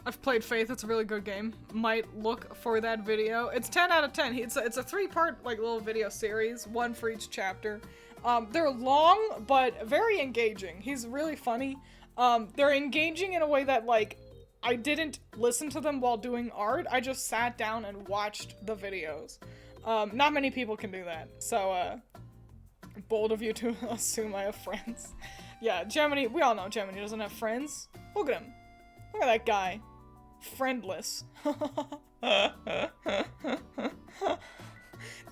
I've played Faith, it's a really good game. Might look for that video. It's 10 out of 10. It's a 3-part like little video series, one for each chapter. They're long, but very engaging. He's really funny. They're engaging in a way that, like, I didn't listen to them while doing art. I just sat down and watched the videos. Not many people can do that. So, bold of you to assume I have friends. Yeah, Gemini, we all know Gemini doesn't have friends. Look at him. Look at that guy. Friendless.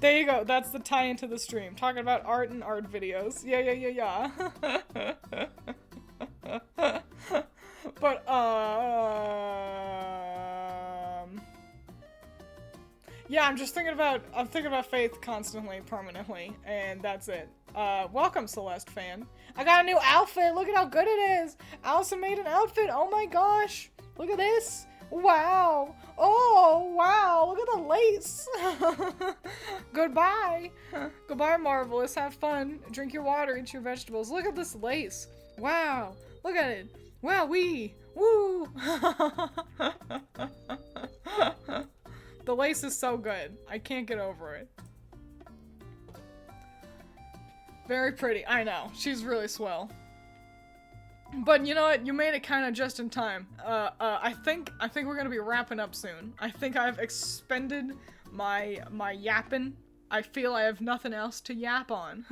There you go. That's the tie into the stream. Talking about art and art videos. Yeah. But, yeah, I'm thinking about Faith constantly, permanently, and that's it. welcome, Celeste fan. I got a new outfit. Look at how good it is. Allison made an outfit. Oh my gosh. Look at this. Wow. Oh, wow. Look at the lace. Goodbye. Goodbye, Marvelous. Have fun. Drink your water. Eat your vegetables. Look at this lace. Wow. Look at it. Wow, wee. Woo. The lace is so good. I can't get over it. Very pretty. I know. She's really swell. But you know what? You made it kind of just in time. I think we're gonna be wrapping up soon. I think I've expended my yapping. I feel I have nothing else to yap on.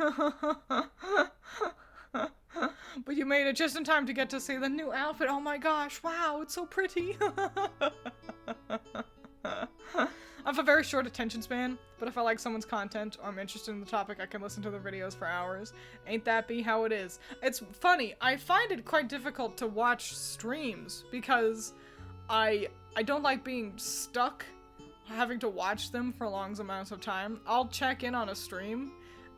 But you made it just in time to get to see the new outfit. Oh my gosh! Wow, it's so pretty. I have a very short attention span, but if I like someone's content or I'm interested in the topic, I can listen to their videos for hours. Ain't that be how it is? It's funny, I find it quite difficult to watch streams because I don't like being stuck having to watch them for long amounts of time. I'll check in on a stream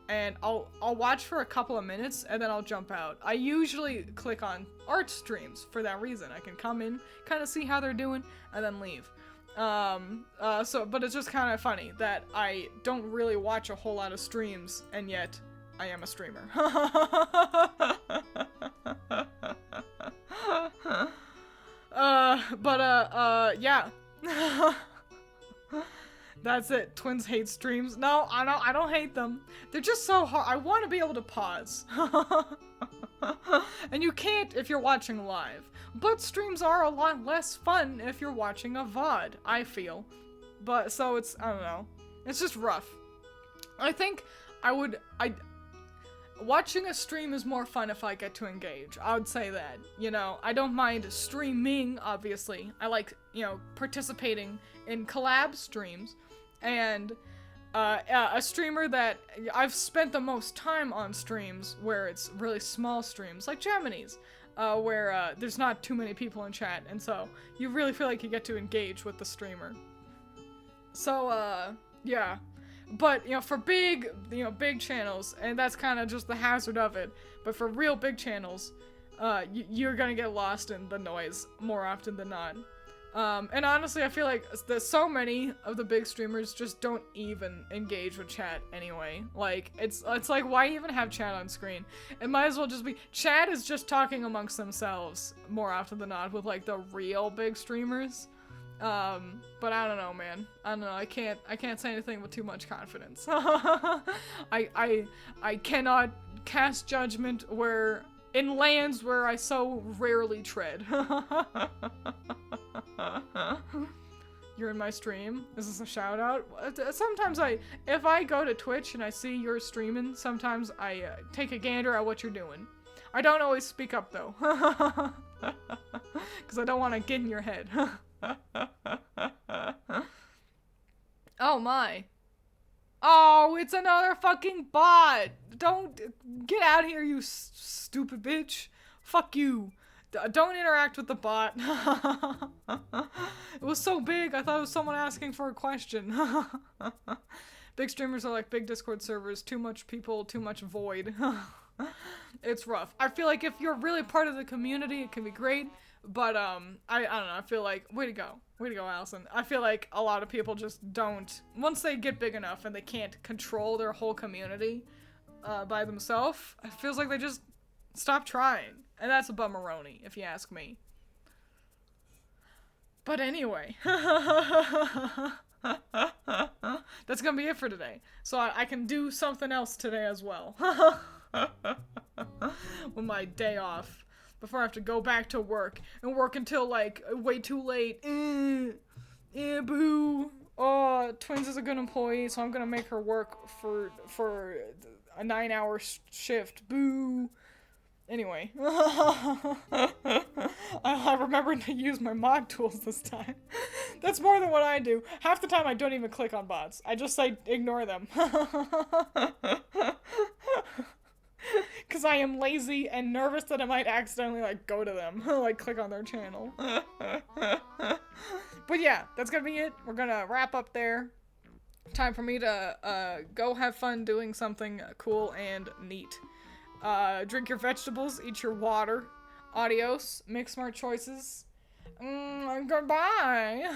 and I'll watch for a couple of minutes and then I'll jump out. I usually click on art streams for that reason. I can come in, kind of see how they're doing, and then leave. But it's just kind of funny that I don't really watch a whole lot of streams, and yet I am a streamer. Yeah. That's it. Twins hate streams. No, I don't hate them. They're just so hard. I want to be able to pause. And you can't if you're watching live. But streams are a lot less fun if you're watching a VOD, I feel. But, so it's, I don't know. It's just rough. I think watching a stream is more fun if I get to engage. I would say that. You know, I don't mind streaming, obviously. I like, you know, participating in collab streams. And, a streamer that I've spent the most time on streams where it's really small streams, like Gemini's. Where there's not too many people in chat, and so you really feel like you get to engage with the streamer. So, yeah. But, you know, for big channels, and that's kind of just the hazard of it, but for real big channels, you're gonna get lost in the noise more often than not. And honestly, I feel like so many of the big streamers just don't even engage with chat anyway. Like, it's like, why even have chat on screen? It might as well just be, chat is just talking amongst themselves more often than not with, like, the real big streamers. But I don't know, man. I don't know, I can't say anything with too much confidence. I cannot cast judgment in lands where I so rarely tread. You're in my stream? Is this a shout out? Sometimes if I go to Twitch and I see you're streaming, sometimes I take a gander at what you're doing. I don't always speak up though. Because I don't want to get in your head. Oh my. Oh, it's another fucking bot! Don't get out here, you stupid bitch. Fuck you. Don't interact with the bot. It was so big, I thought it was someone asking for a question. Big streamers are like big Discord servers. Too much people, too much void. It's rough. I feel like if you're really part of the community, it can be great. But, I don't know, I feel like, way to go, Allison. I feel like a lot of people just don't, once they get big enough and they can't control their whole community, by themselves, it feels like they just stop trying. And that's a bummeroni, if you ask me. But anyway, that's gonna be it for today. So I can do something else today as well. With my day off. Before I have to go back to work and work until like way too late. Boo. Oh, Twiins is a good employee, so I'm gonna make her work for a 9-hour shift. Boo. Anyway. I remembered to use my mod tools this time. That's more than what I do. Half the time I don't even click on bots. I just say ignore them. Because I am lazy and nervous that I might accidentally, like, go to them. Like, click on their channel. But yeah, that's gonna be it. We're gonna wrap up there. time for me to go have fun doing something cool and neat. Drink your vegetables, eat your water. Adios, make smart choices. Goodbye.